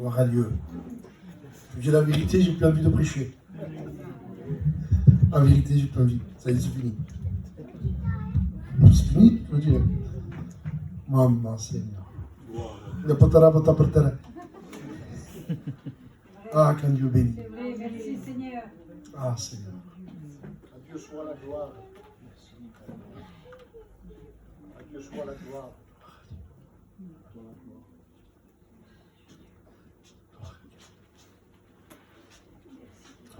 Gloire à Dieu. Je dis la vérité, j'ai plus envie de prêcher. En vérité, j'ai plus envie. Ça y est, c'est fini. C'est fini, je veux dire. Maman Seigneur. Il n'y a pas de talent, pas de talent. Ah, quand Dieu bénit. C'est vrai, merci Seigneur. Ah, Seigneur. À Dieu soit la gloire. À Dieu soit la gloire.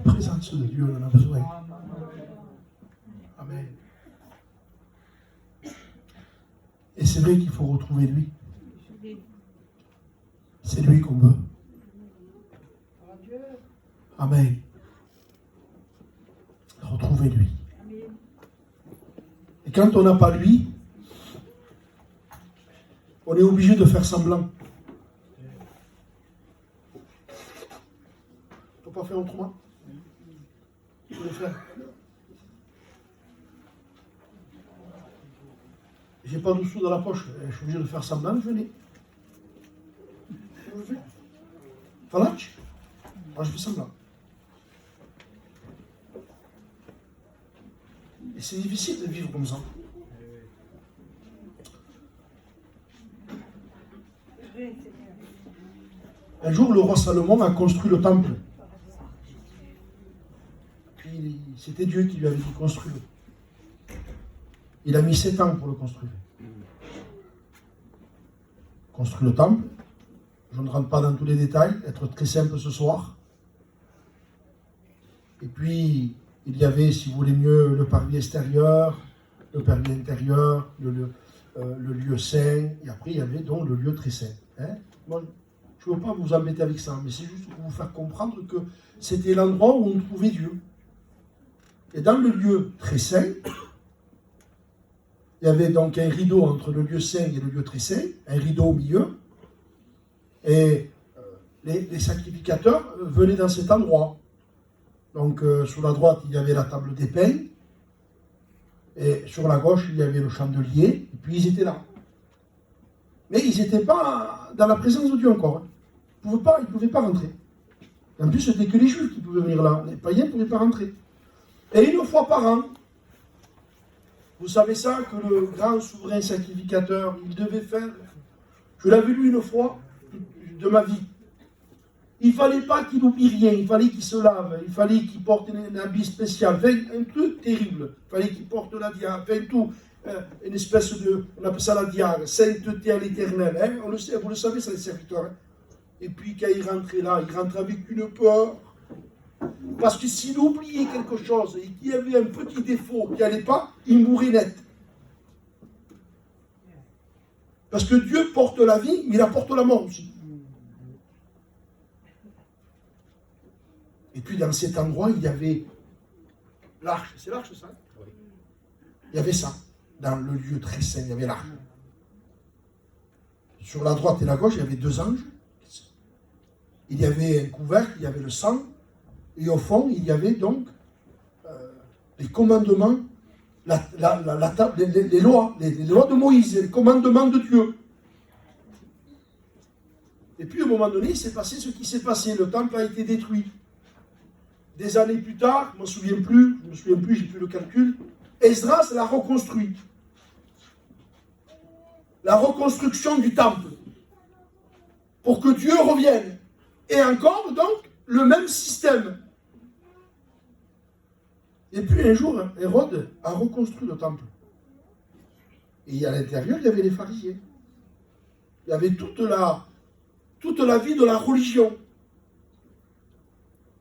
La présence de Dieu, on en a besoin. Amen. Et c'est vrai qu'il faut retrouver lui. C'est lui qu'on veut. Amen. Retrouver lui. Et quand on n'a pas lui, on est obligé de faire semblant. On ne peut pas faire autrement. Il faut le faire. J'ai pas de sous dans la poche, je suis obligé de faire semblant, je l'ai. Falach, moi je fais semblant. Et c'est difficile de vivre comme ça. Un jour, le roi Salomon a construit le temple. Puis, c'était Dieu qui lui avait dit construire. Il a mis 7 ans pour le construire. Construire le temple. Je ne rentre pas dans tous les détails, être très simple ce soir. Et puis, il y avait, si vous voulez mieux, le parvis extérieur, le parvis intérieur, le lieu saint, et après il y avait donc le lieu très saint. Hein? Bon, je ne veux pas vous embêter avec ça, mais c'est juste pour vous faire comprendre que c'était l'endroit où on trouvait Dieu. Et dans le lieu très saint, il y avait donc un rideau entre le lieu saint et le lieu très saint, un rideau au milieu, et les sacrificateurs venaient dans cet endroit. Donc, sur la droite, il y avait la table des pains. Et sur la gauche, il y avait le chandelier. Et puis, ils étaient là. Mais ils n'étaient pas dans la présence de Dieu encore. Ils ne pouvaient pas rentrer. En plus, c'était que les Juifs qui pouvaient venir là. Les païens ne pouvaient pas rentrer. Et une fois par an, vous savez ça, que le grand souverain sacrificateur, il devait faire... Je l'avais lu une fois de ma vie. Il ne fallait pas qu'il oublie rien, il fallait qu'il se lave, il fallait qu'il porte un habit spécial, enfin, un truc terrible. Il fallait qu'il porte la diade, enfin tout, une espèce de, on appelle ça la diade, sainteté à l'éternel. Hein, on le sait, vous le savez, ça les serviteurs. Hein. Et puis quand il rentrait là, il rentrait avec une peur. Parce que s'il oubliait quelque chose et qu'il y avait un petit défaut qui n'allait pas, il mourait net. Parce que Dieu porte la vie, mais il apporte la mort aussi. Et puis dans cet endroit, il y avait l'arche. C'est l'arche ça? Oui. Il y avait ça. Dans le lieu très saint, il y avait l'arche. Sur la droite et la gauche, il y avait 2 anges. Il y avait un couvercle, il y avait le sang. Et au fond, il y avait donc les commandements, les lois de Moïse, les commandements de Dieu. Et puis, à un moment donné, il s'est passé ce qui s'est passé. Le temple a été détruit. Des années plus tard, je ne me souviens plus, j'ai plus le calcul, Esdras l'a reconstruit. La reconstruction du temple. Pour que Dieu revienne. Et encore, donc, le même système. Et puis un jour, Hérode a reconstruit le temple. Et à l'intérieur, il y avait les pharisiens. Il y avait toute la vie de la religion.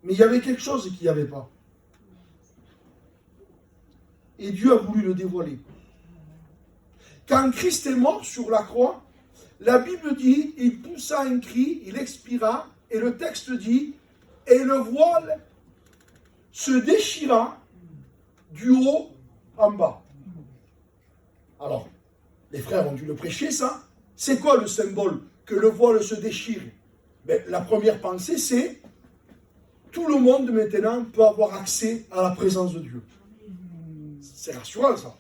Mais il y avait quelque chose qu'il n'y avait pas. Et Dieu a voulu le dévoiler. Quand Christ est mort sur la croix, la Bible dit, il poussa un cri, il expira, et le texte dit, et le voile se déchira du haut en bas. Alors, les frères ont dû le prêcher, ça. C'est quoi le symbole que le voile se déchire? Ben, la première pensée, c'est tout le monde maintenant peut avoir accès à la présence de Dieu. C'est rassurant ça.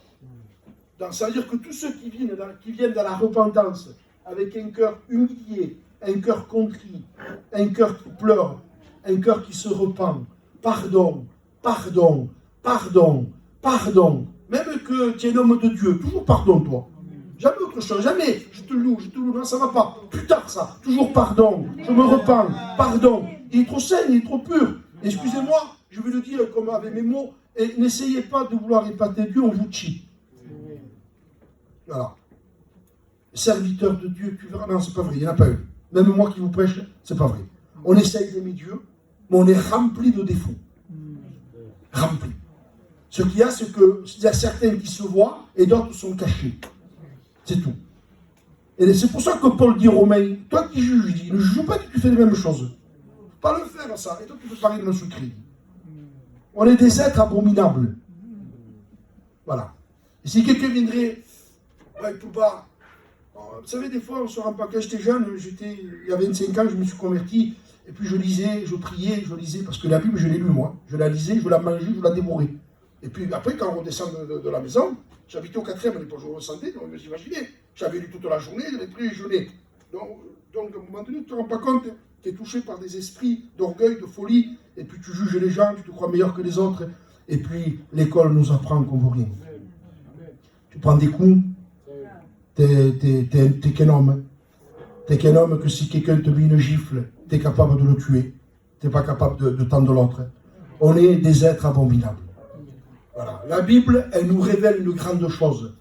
Donc, ça veut dire que tous ceux qui viennent dans la repentance, avec un cœur humilié, un cœur contrit, un cœur qui pleure, un cœur qui se repent. Pardon, pardon, pardon, pardon. Même que tu es un homme de Dieu, toujours pardon toi. Jamais autre chose, jamais je te loue, non, ça va pas. Plus tard ça, toujours pardon, je me repens, pardon. Il est trop sain, il est trop pur. Excusez-moi, je vais le dire comme avec mes mots, et n'essayez pas de vouloir épater Dieu, on vous chie. Voilà. Serviteur de Dieu, tu verras, non, c'est pas vrai, il n'y en a pas eu. Même moi qui vous prêche, c'est pas vrai. On essaye d'aimer Dieu, mais on est rempli de défauts. Rempli. Ce qu'il y a, c'est qu'il y a certains qui se voient et d'autres sont cachés. C'est tout. Et c'est pour ça que Paul dit aux Romains, toi qui juges, il dit, ne juge pas que tu fais les mêmes choses. Il ne faut pas le faire, ça. Et toi, tu peux parler de notre cri. On est des êtres abominables. Voilà. Et si quelqu'un viendrait, tout bas, vous savez, des fois, on se rend pas. Quand j'étais jeune, il y a 25 ans, je me suis converti, et puis je lisais, je priais, je lisais, parce que la Bible, je l'ai lue, moi. Je la lisais, je la mangeais, je la dévorais. Et puis après, quand on redescend de la maison, j'habitais au 4e à l'époque, je ressentais, donc vous imaginez, j'avais lu toute la journée, j'avais pris les journées. Donc, à un moment donné, tu ne te rends pas compte, tu es touché par des esprits d'orgueil, de folie, et puis tu juges les gens, tu te crois meilleur que les autres, et puis l'école nous apprend qu'on ne vaut rien. Tu prends des coups, t'es qu'un homme. T'es qu'un homme que si quelqu'un te met une gifle, t'es capable de le tuer. T'es pas capable de tendre l'autre. On est des êtres abominables. Voilà. La Bible, elle nous révèle une grande chose,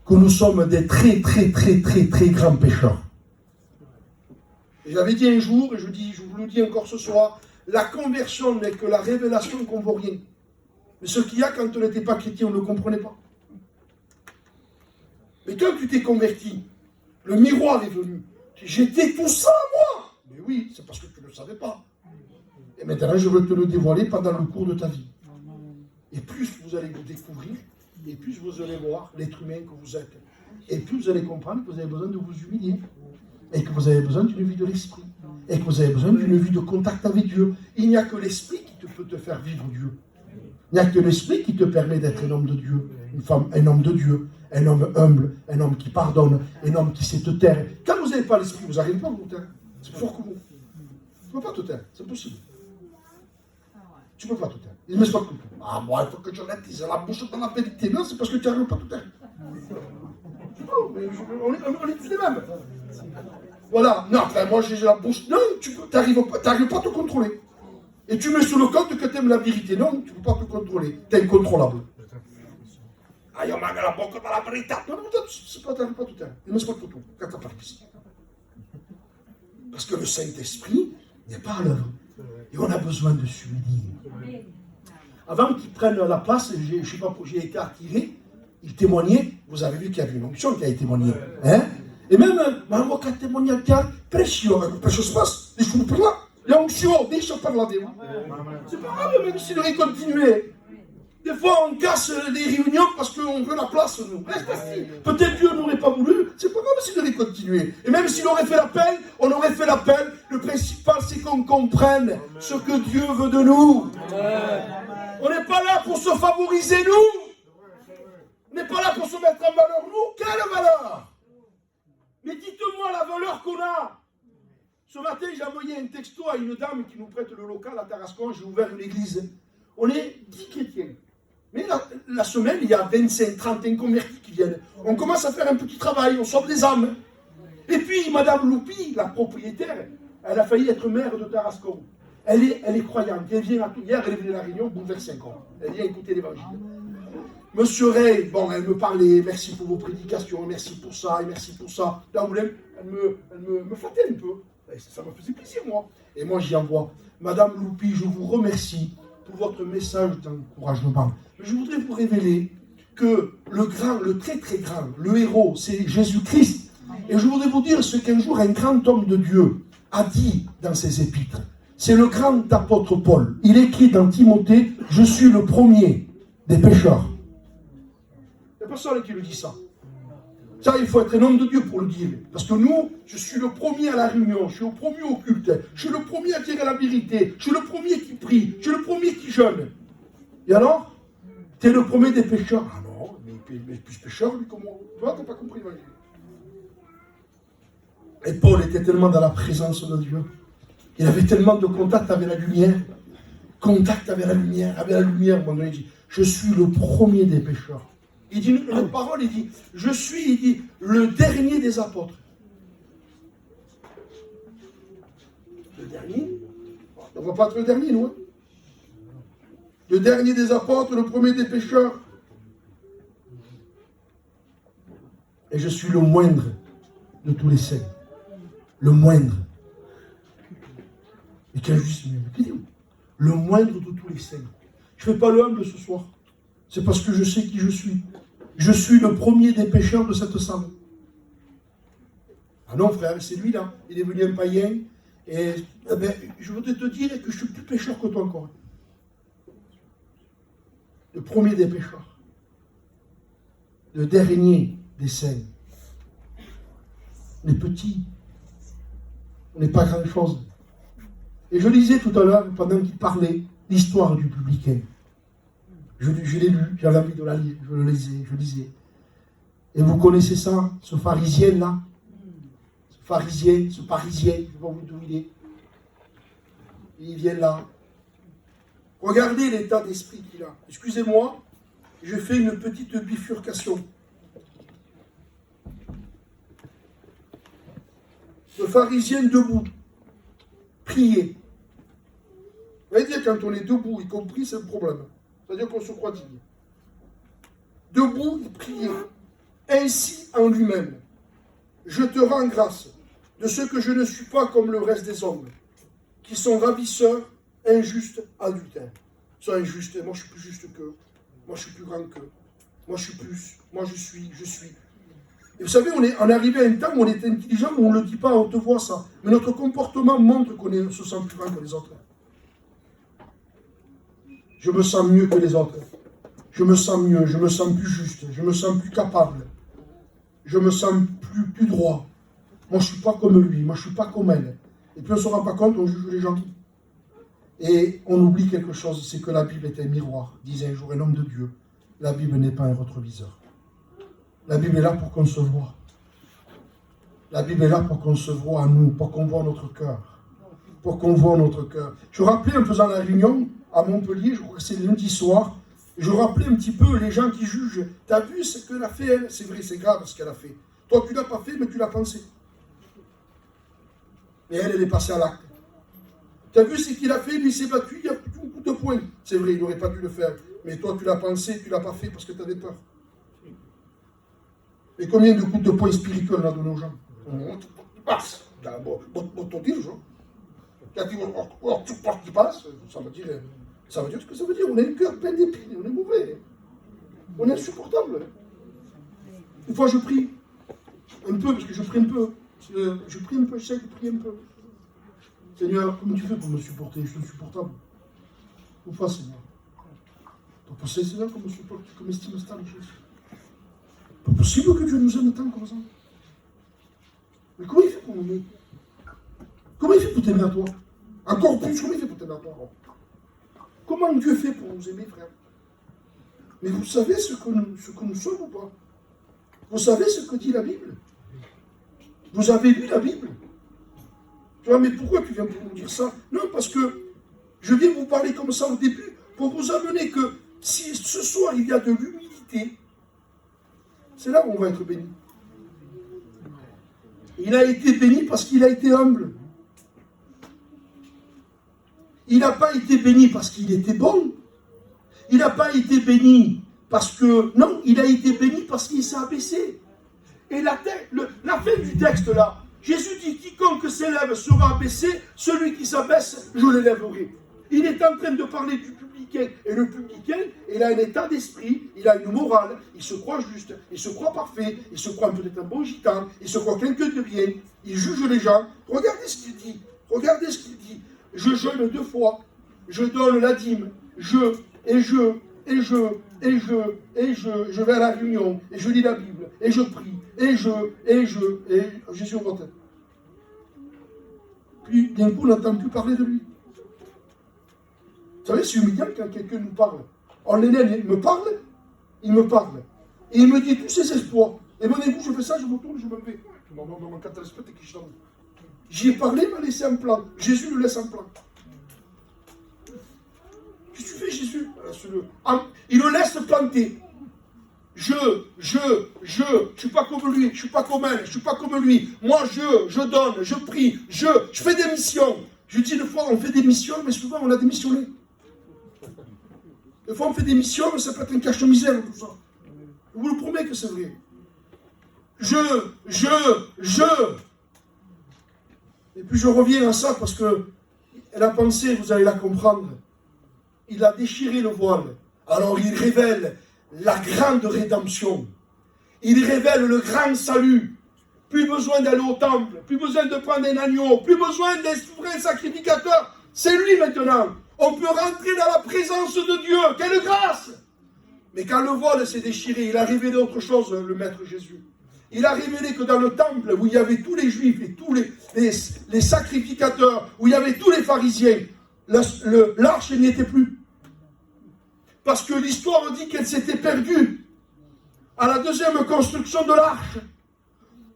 que nous sommes des très, très, très, très, très grands pécheurs. Et j'avais dit un jour, et je vous le dis encore ce soir, la conversion n'est que la révélation qu'on ne vaut rien. Mais ce qu'il y a quand on n'était pas chrétien, on ne le comprenait pas. Mais quand tu t'es converti, le miroir est venu. J'étais tout ça, moi. Mais oui, c'est parce que tu ne le savais pas. Et maintenant, je veux te le dévoiler pendant le cours de ta vie. Et plus vous allez vous découvrir, et plus vous allez voir l'être humain que vous êtes. Et plus vous allez comprendre que vous avez besoin de vous humilier. Et que vous avez besoin d'une vie de l'esprit. Et que vous avez besoin d'une vie de contact avec Dieu. Il n'y a que l'esprit qui peut te faire vivre Dieu. Il n'y a que l'esprit qui te permet d'être un homme de Dieu, une femme, un homme de Dieu, un homme humble, un homme qui pardonne, un homme qui sait te taire. Quand vous n'avez pas l'esprit, vous n'arrivez pas à vous taire. C'est plus fort que vous. Tu ne peux pas te taire, c'est impossible. Tu ne peux pas te taire. Il ne me pas tout. Ah, moi, il faut que tu dises la bouche dans la vérité. Non, c'est parce que tu n'arrives pas à te taire. Non, mais on est tous les mêmes. Voilà. Non, enfin, moi, j'ai la bouche. Non, tu n'arrives pas à te contrôler. Et tu mets sur le compte que tu aimes la vérité. Non, tu ne peux pas te contrôler. Tu es incontrôlable. Ah, il y a la bocca dans la vérité. Non, c'est pas, t'arrives pas tout le temps. Il ne me pas tout. Quand tu parles ici. Parce que le Saint-Esprit n'est pas à l'œuvre. Et on a besoin de s'unir. Avant qu'ils prennent la place, je ne sais pas, j'ai été attiré. Il témoignait. Vous avez vu qu'il y avait une onction qui a été témoignée. Hein? Et même, moi, quand témoignait, précieux passe. Des choses pour là. L'onction, des choses par là. C'est pas grave, même s'il aurait continué. Des fois, on casse les réunions parce qu'on veut la place, nous. Peut-être Dieu n'aurait pas voulu, c'est pas grave s'il aurait continué. Et même s'il aurait fait l'appel, on aurait fait l'appel. Le principal, c'est qu'on comprenne ce que Dieu veut de nous. On n'est pas là pour se favoriser, nous. On n'est pas là pour se mettre en valeur, nous. Quelle valeur? Mais dites-moi la valeur qu'on a. Ce matin, j'ai envoyé un texto à une dame qui nous prête le local à Tarascon. J'ai ouvert une église. On est 10 chrétiens. Mais la semaine, il y a 25, 30 convertis qui viennent. On commence à faire un petit travail, on sauve des âmes. Et puis, Madame Loupi, la propriétaire, elle a failli être maire de Tarascon. Elle est croyante. Elle vient à tout. Hier, elle est venue à la réunion, bouleversée encore. Elle vient écouter l'évangile. Monsieur Ray, bon, elle me parlait, merci pour vos prédications, merci pour ça, et merci pour ça. Là, elle me flattait un peu. Et ça me faisait plaisir, moi. Et moi, j'y envoie. Madame Loupi, je vous remercie pour votre message d'encouragement. Je voudrais vous révéler que le grand, le très très grand, le héros, c'est Jésus-Christ. Et je voudrais vous dire ce qu'un jour un grand homme de Dieu a dit dans ses épîtres. C'est le grand apôtre Paul. Il écrit dans Timothée, « Je suis le premier des pécheurs ». Il n'y a personne qui lui dit ça. Ça, il faut être un homme de Dieu pour le dire. Parce que nous, je suis le premier à la réunion, je suis le premier au culte, je suis le premier à dire la vérité, je suis le premier qui prie, je suis le premier qui jeûne. Et alors, tu es le premier des pécheurs. Ah non, mais plus pécheur, lui, comment? Toi, tu n'as pas compris l'évangile. Et Paul était tellement dans la présence de Dieu Il avait tellement de contact avec la lumière. Contact avec la lumière, mon Dieu, il dit, je suis le premier des pécheurs. Il dit, une parole, il dit, il dit, le dernier des apôtres. Le dernier? On ne va pas être le dernier, nous. Hein? Le dernier des apôtres, le premier des pécheurs. Et je suis le moindre de tous les saints. Le moindre. Et quel juste milieu. Le moindre de tous les saints. Je ne fais pas le humble ce soir. C'est parce que je sais qui je suis. Je suis le premier des pécheurs de cette salle. Ah non, frère, c'est lui là. Il est venu un païen. Et je voudrais te dire que je suis plus pécheur que toi encore. Le premier des pécheurs. Le dernier des saints. On est petits. On n'est pas grand-chose. Et je lisais tout à l'heure, pendant qu'il parlait, l'histoire du publicain. Je l'ai lu, j'avais envie de la lire, je le lisais. Et vous connaissez ça, ce pharisien-là? Ce parisien, je ne sais pas d'où il est. Il vient là. Regardez l'état d'esprit qu'il a. Excusez-moi, je fais une petite bifurcation. Le pharisien debout, prier. Vous voyez dire, quand on est debout, y compris, c'est le problème. C'est-à-dire qu'on se croit digne. Debout, il priait. Ainsi en lui-même. Je te rends grâce de ce que je ne suis pas comme le reste des hommes, qui sont ravisseurs, injustes, adultères. Ils sont injustes, moi je suis plus juste qu'eux. Moi je suis plus grand qu'eux. Moi je suis plus. Moi je suis. Et vous savez, on est arrivé à un temps où on est intelligent, où on ne le dit pas à haute voix ça. Mais notre comportement montre qu'on se sent plus grand que les autres. Je me sens mieux que les autres. Je me sens mieux, je me sens plus juste, je me sens plus capable. Je me sens plus droit. Moi, je ne suis pas comme lui, moi, je ne suis pas comme elle. Et puis, on ne se rend pas compte, on juge les gens. Et on oublie quelque chose, c'est que la Bible est un miroir, disait un jour un homme de Dieu. La Bible n'est pas un rétroviseur. La Bible est là pour qu'on se voie. La Bible est là pour qu'on se voie à nous, pour qu'on voit notre cœur. Pour qu'on voit notre cœur. Je rappelais en faisant la réunion à Montpellier, je crois que c'est lundi soir, je rappelais un petit peu les gens qui jugent. T'as vu ce qu'elle a fait, elle? C'est vrai, c'est grave ce qu'elle a fait. Toi, tu ne l'as pas fait, mais tu l'as pensé. Et elle est passée à l'acte. T'as vu ce qu'il a fait? Lui, il s'est battu, il y a tout un coup de poing. C'est vrai, il n'aurait pas dû le faire. Mais toi, tu l'as pensé, tu ne l'as pas fait parce que tu avais peur. Et combien de coups de poing spirituels on a donné aux gens? Tu passes. Bon, ton dire, genre. Tu as dit, tu portes qui passe, ça veut dire ce que ça veut dire. On a un cœur plein d'épines, on est mauvais. On est insupportable. Une fois, je prie un peu, parce que je prie un peu. Je prie un peu, j'essaie de prier un peu. Seigneur, comment tu fais pour me supporter? Je suis insupportable. Pourquoi, Seigneur? Pas possible, Seigneur, qu'on me supporte, qu'on m'estime stable. Pas possible que Dieu nous aime tant comme ça. Mais comment il fait pour m'aimer? Comment il fait pour t'aimer à toi? Encore plus, comment il fait pour t'aimer à toi? Comment Dieu fait pour nous aimer, frère? Mais vous savez ce que nous sommes ou pas? Vous savez ce que dit la Bible? Vous avez lu la Bible? Tu vois, mais pourquoi tu viens pour nous dire ça? Non, parce que je viens vous parler comme ça au début pour vous amener que si ce soir il y a de l'humilité, c'est là où on va être béni. Il a été béni parce qu'il a été humble. Il n'a pas été béni parce qu'il était bon. Il n'a pas été béni parce que... Non, il a été béni parce qu'il s'est abaissé. Et la fin du texte là, Jésus dit, quiconque s'élève sera abaissé, celui qui s'abaisse, je l'élèverai. Il est en train de parler du publicain. Et le publicain, il a un état d'esprit, il a une morale, il se croit juste, il se croit parfait, il se croit peut-être un bon gitan, il se croit quelqu'un de bien, il juge les gens. Regardez ce qu'il dit. Regardez ce qu'il dit. Je jeûne 2 fois, je donne la dîme, je vais à la réunion, et je lis la Bible, et je prie, et Jésus au baptême. Puis, d'un coup, on n'entend plus parler de lui. Vous savez, c'est humiliant quand quelqu'un nous parle. On l'élève, il me parle, et il me dit tous ses espoirs. Et mon époux, je fais ça, je me tourne, je me vais. Mon catastrophe, t'es qui je J'y ai parlé, il m'a laissé un plan. Jésus le laisse un plan. Qu'est-ce que tu fais, Jésus? Il le laisse planter. Je suis pas comme lui, je suis pas comme elle, je suis pas comme lui. Moi, je donne, je prie, je fais des missions. Je dis une fois, on fait des missions, mais souvent on a démissionné. Des fois, on fait des missions, mais ça peut être un cache-misère, tout ça. Je vous le promets que c'est vrai. Et puis je reviens à ça parce que la pensée, vous allez la comprendre. Il a déchiré le voile. Alors il révèle la grande rédemption. Il révèle le grand salut. Plus besoin d'aller au temple, plus besoin de prendre un agneau, plus besoin d'être vrai sacrificateur. C'est lui maintenant. On peut rentrer dans la présence de Dieu. Quelle grâce! Mais quand le voile s'est déchiré, il a révélé autre chose, le Maître Jésus. Il a révélé que dans le temple, où il y avait tous les Juifs et tous les sacrificateurs, où il y avait tous les pharisiens, l'arche n'y était plus. Parce que l'histoire dit qu'elle s'était perdue à la deuxième construction de l'arche.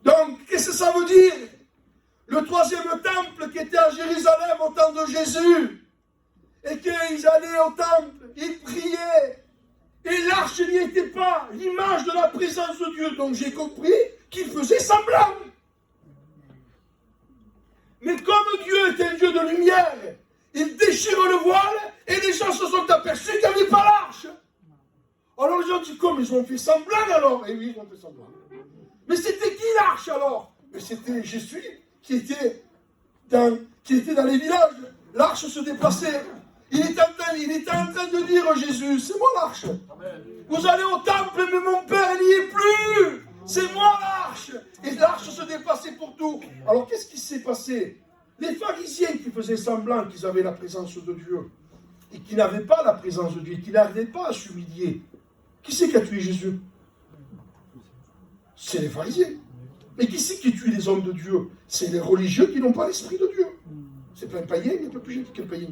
Donc, qu'est-ce que ça veut dire? Le troisième temple qui était à Jérusalem au temps de Jésus, et qu'ils allaient au temple, ils priaient, et l'arche n'y était pas, l'image de la présence de Dieu. Donc j'ai compris qu'il faisait semblant. Mais comme Dieu est un Dieu de lumière, il déchire le voile, et les gens se sont aperçus qu'il n'y avait pas l'arche. Alors les gens disent, comme ils ont fait semblant alors? Et oui, ils ont fait semblant. Mais c'était qui l'arche alors? Mais c'était Jésus qui était dans les villages. L'arche se déplaçait. Il était en train de dire, Jésus, c'est moi l'arche. Vous allez au temple, mais mon Père n'y est plus. C'est moi l'arche. Et l'arche se déplaçait pour tout. Alors qu'est-ce qui s'est passé? Les pharisiens qui faisaient semblant qu'ils avaient la présence de Dieu, et qui n'avaient pas la présence de Dieu, et qui n'arrivaient pas à s'humilier. Qui c'est qui a tué Jésus? C'est les pharisiens. Mais qui c'est qui tue les hommes de Dieu? C'est les religieux qui n'ont pas l'esprit de Dieu. C'est pas un païen, il n'y a pas plus gentil qu'un païen.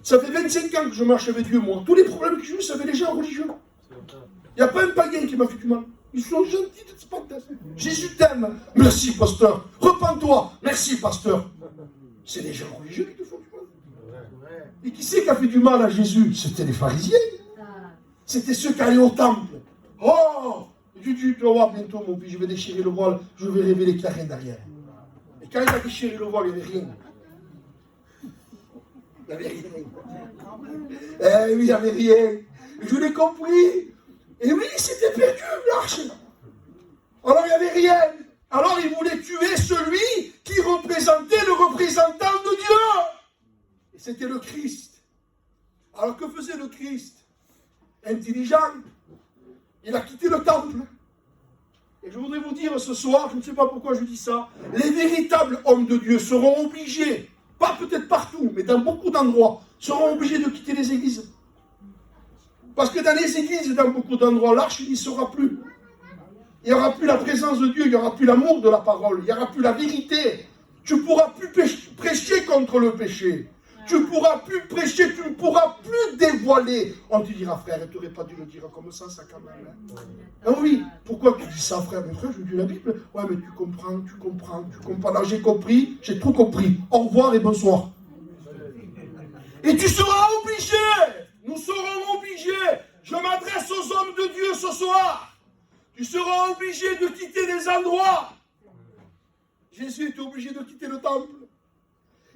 Ça fait 25 ans que je marche avec Dieu, moi. Tous les problèmes que j'ai eu, ça avait les gens religieux. Il n'y a pas un païen qui m'a fait du mal. Ils sont gentils de ce matin. Jésus t'aime. Merci, pasteur. Repends-toi. Merci, pasteur. C'est les gens religieux qui te font du mal. Et qui c'est qui a fait du mal à Jésus? C'était les pharisiens. C'était ceux qui allaient au temple. Oh! Tu vas voir bientôt, mon fils, je vais déchirer le voile, je vais révéler qu'il n'y a rien derrière. Et quand il a déchiré le voile, il n'y avait rien. Il n'y avait rien. Eh oui, il n'y avait rien. Je l'ai compris. Et oui, c'était perdu, l'arche. Alors, il n'y avait rien. Alors, il voulait tuer celui qui représentait le représentant de Dieu. Et c'était le Christ. Alors, que faisait le Christ? Intelligent. Il a quitté le temple. Et je voudrais vous dire ce soir, je ne sais pas pourquoi je dis ça, les véritables hommes de Dieu seront obligés, pas peut-être partout, mais dans beaucoup d'endroits, seront obligés de quitter les églises. Parce que dans les églises et dans beaucoup d'endroits, l'arche n'y sera plus. Il n'y aura plus la présence de Dieu, il n'y aura plus l'amour de la parole, il n'y aura plus la vérité. Tu ne pourras plus prêcher contre le péché. Tu ne pourras plus prêcher, tu ne pourras plus dévoiler. On te dira, frère, tu n'aurais pas dû le dire comme ça quand même. Hein? Ah oui, pourquoi tu dis ça, frère? Mais frère, je dis la Bible. Ouais, mais tu comprends. Là, j'ai compris, j'ai tout compris. Au revoir et bonsoir. Et tu seras obligé, nous serons obligés, je m'adresse aux hommes de Dieu ce soir, tu seras obligé de quitter les endroits. Jésus était obligé de quitter le temple.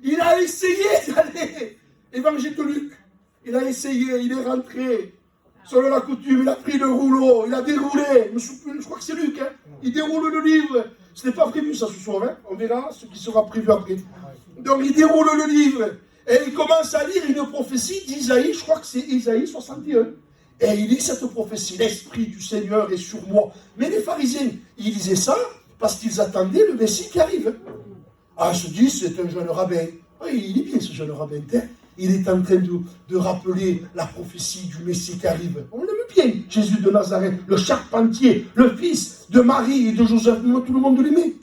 Il a essayé d'aller, évangile de Luc, il a essayé, il est rentré, selon la coutume, il a pris le rouleau, il a déroulé, je crois que c'est Luc, hein, il déroule le livre, ce n'est pas prévu ça ce soir, hein, on verra ce qui sera prévu après. Donc il déroule le livre, et il commence à lire une prophétie d'Isaïe, je crois que c'est Isaïe 61, et il lit cette prophétie, l'Esprit du Seigneur est sur moi. Mais les pharisiens, ils lisaient ça parce qu'ils attendaient le Messie qui arrive. Ah, je dis, c'est un jeune rabbin. Oui, il est bien ce jeune rabbin. Hein? Il est en train de rappeler la prophétie du Messie qui arrive. On l'aime bien, Jésus de Nazareth, le charpentier, le fils de Marie et de Joseph. Tout le monde l'aimait.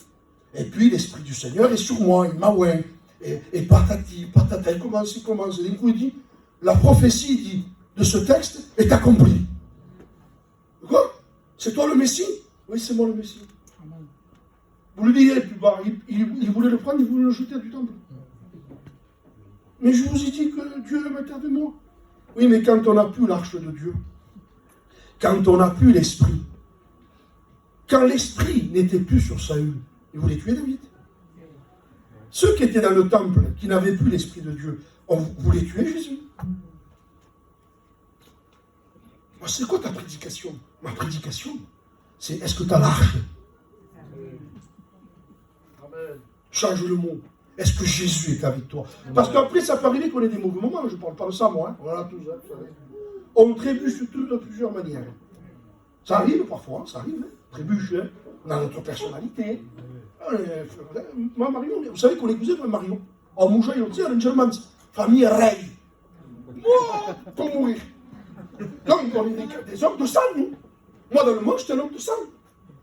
Et puis, l'Esprit du Seigneur est sur moi, il m'a oint. Et patati, patata, il commence. Et il dit, la prophétie de ce texte est accomplie. Quoi? C'est toi le Messie? Oui, c'est moi le Messie. Vous le direz plus bas, il voulait le prendre, il voulait le jeter du temple. Mais je vous ai dit que Dieu est maître de moi. Oui, mais quand on n'a plus l'arche de Dieu, quand on n'a plus l'esprit, quand l'esprit n'était plus sur Saül, il voulait tuer David. Ceux qui étaient dans le temple, qui n'avaient plus l'esprit de Dieu, on voulait tuer Jésus. Moi, c'est quoi ta prédication? Ma prédication, c'est est-ce que tu as l'arche? Change le mot. Est-ce que Jésus est avec toi? Parce qu'après, ça peut arriver qu'on ait des mauvais moments. Je ne parle pas de ça, moi. Hein. Voilà, tout ça, vous savez. On trébuche tout de plusieurs manières. Ça arrive parfois, ça arrive. Hein. Trébuche hein, dans notre personnalité. Moi, Marion, vous savez qu'on est cousins, moi, Marion. En moucha, on dit, en Germans, famille rei. Oh, pour mourir. Donc, on est des hommes de sang, nous. Moi, dans le monde, j'étais un homme de sang.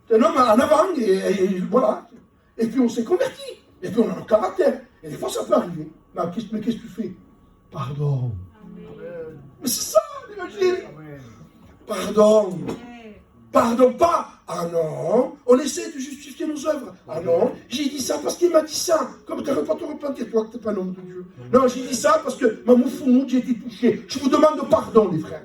J'étais un homme en avant, et voilà. Et puis, on s'est converti. Et puis, on a le caractère. Et des fois, ça peut arriver. Mais qu'est-ce que tu fais? Pardon. Amen. Mais c'est ça, l'Évangile. Pardon. Pardon pas. Ah non, on essaie de justifier nos œuvres. Ah non, j'ai dit ça parce qu'il m'a dit ça. Comme tu ne veux pas te repentir, toi que tu n'es pas un homme de Dieu. Non, j'ai dit ça parce que ma moufoumoute, j'ai été touché. Je vous demande pardon, les frères.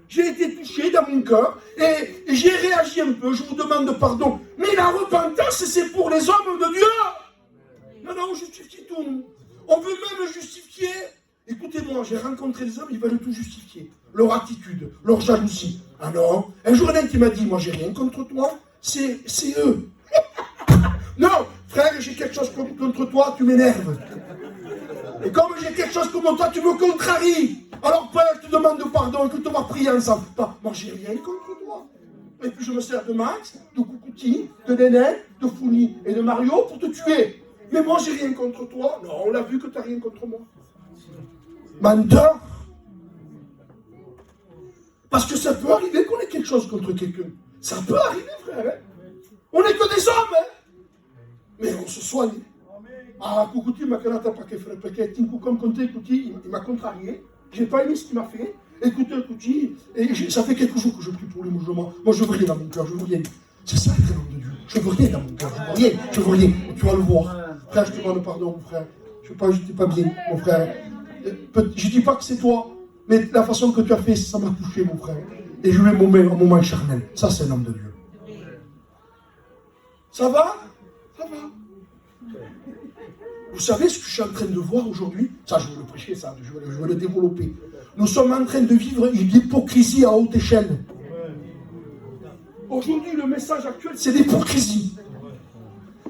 J'ai été touché dans mon cœur et j'ai réagi un peu, je vous demande pardon. Mais la repentance, c'est pour les hommes de Dieu. Non, non, on justifie tout, nous. On veut même justifier. Écoutez-moi, j'ai rencontré des hommes, ils veulent tout justifier. Leur attitude, leur jalousie. Ah non, un jour, un qui m'a dit, moi, j'ai rien contre toi, c'est eux. Non, frère, j'ai quelque chose contre toi, tu m'énerves. Et comme j'ai quelque chose contre toi, tu me contraries. Alors, Paul, je te demande pardon, écoute, on va prier ensemble. Pas, moi, j'ai rien contre toi. Et puis, je me sers de Max, de Koukouti, de Néné, de Founi et de Mario pour te tuer. Mais moi, j'ai rien contre toi. Non, on a vu que tu n'as rien contre moi. Menteur. Parce que ça peut arriver qu'on ait quelque chose contre quelqu'un. Ça peut arriver, frère. Hein? On n'est que des hommes. Hein? Mais on se soigne. Ah, Koukouti m'a canata pas que frère. Parce que comme compté, Kouti, il m'a contrarié. J'ai pas aimé ce qu'il m'a fait. Écoutez, Kouti, et ça fait quelques jours que je prie pour lui. Moi, je veux rien dans mon cœur. Je veux rien. C'est ça le prénom de Dieu. Je veux rien dans mon cœur. Je veux rien. Je veux rien. Tu vas le voir. Frère, je te demande pardon, mon frère. Je n'étais pas bien, mon frère. Je ne dis pas que c'est toi, mais la façon que tu as fait, ça m'a touché, mon frère. Et je lui ai un moment charnel. Ça, c'est un homme de Dieu. Ça va? Ça va. Vous savez ce que je suis en train de voir aujourd'hui? Ça, je veux le prêcher, ça. Je veux le développer. Nous sommes en train de vivre une hypocrisie à haute échelle. Aujourd'hui, le message actuel, c'est l'hypocrisie.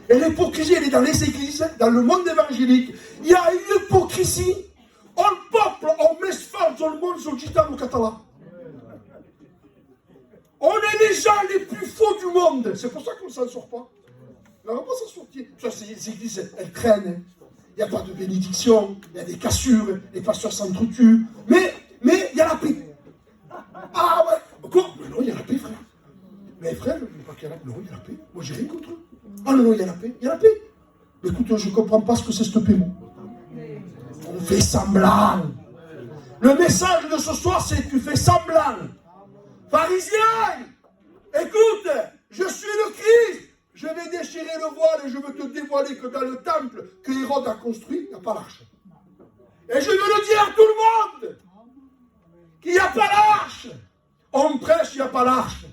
Et l'hypocrisie, elle est dans les églises, dans le monde évangélique. Il y a une hypocrisie. On peuple, on met fort dans le monde sur le gitano catalan. On est les gens les plus faux du monde. C'est pour ça qu'on ne s'en sort pas. On ne va pas s'en sortir. Ça, les églises, elles traînent. Il n'y a pas de bénédiction. Il y a des cassures. Les pasteurs s'entretuent. Mais il y a la paix. Ah ouais. Quoi? Mais non, il y a la paix, frère. Mais frère, je ne dis pas qu'il y a la paix. Non, il y a la paix. Moi, j'ai rien contre eux. Ah non, il y a la paix. Il y a la paix. Mais écoute, je ne comprends pas ce que c'est ce paix, moi. On fait semblant. Le message de ce soir, c'est que tu fais semblant. Pharisien, écoute, je suis le Christ. Je vais déchirer le voile et je veux te dévoiler que dans le temple que Hérode a construit, il n'y a pas l'arche. Et je veux le dire à tout le monde qu'il n'y a pas l'arche. On prêche, il n'y a pas l'arche.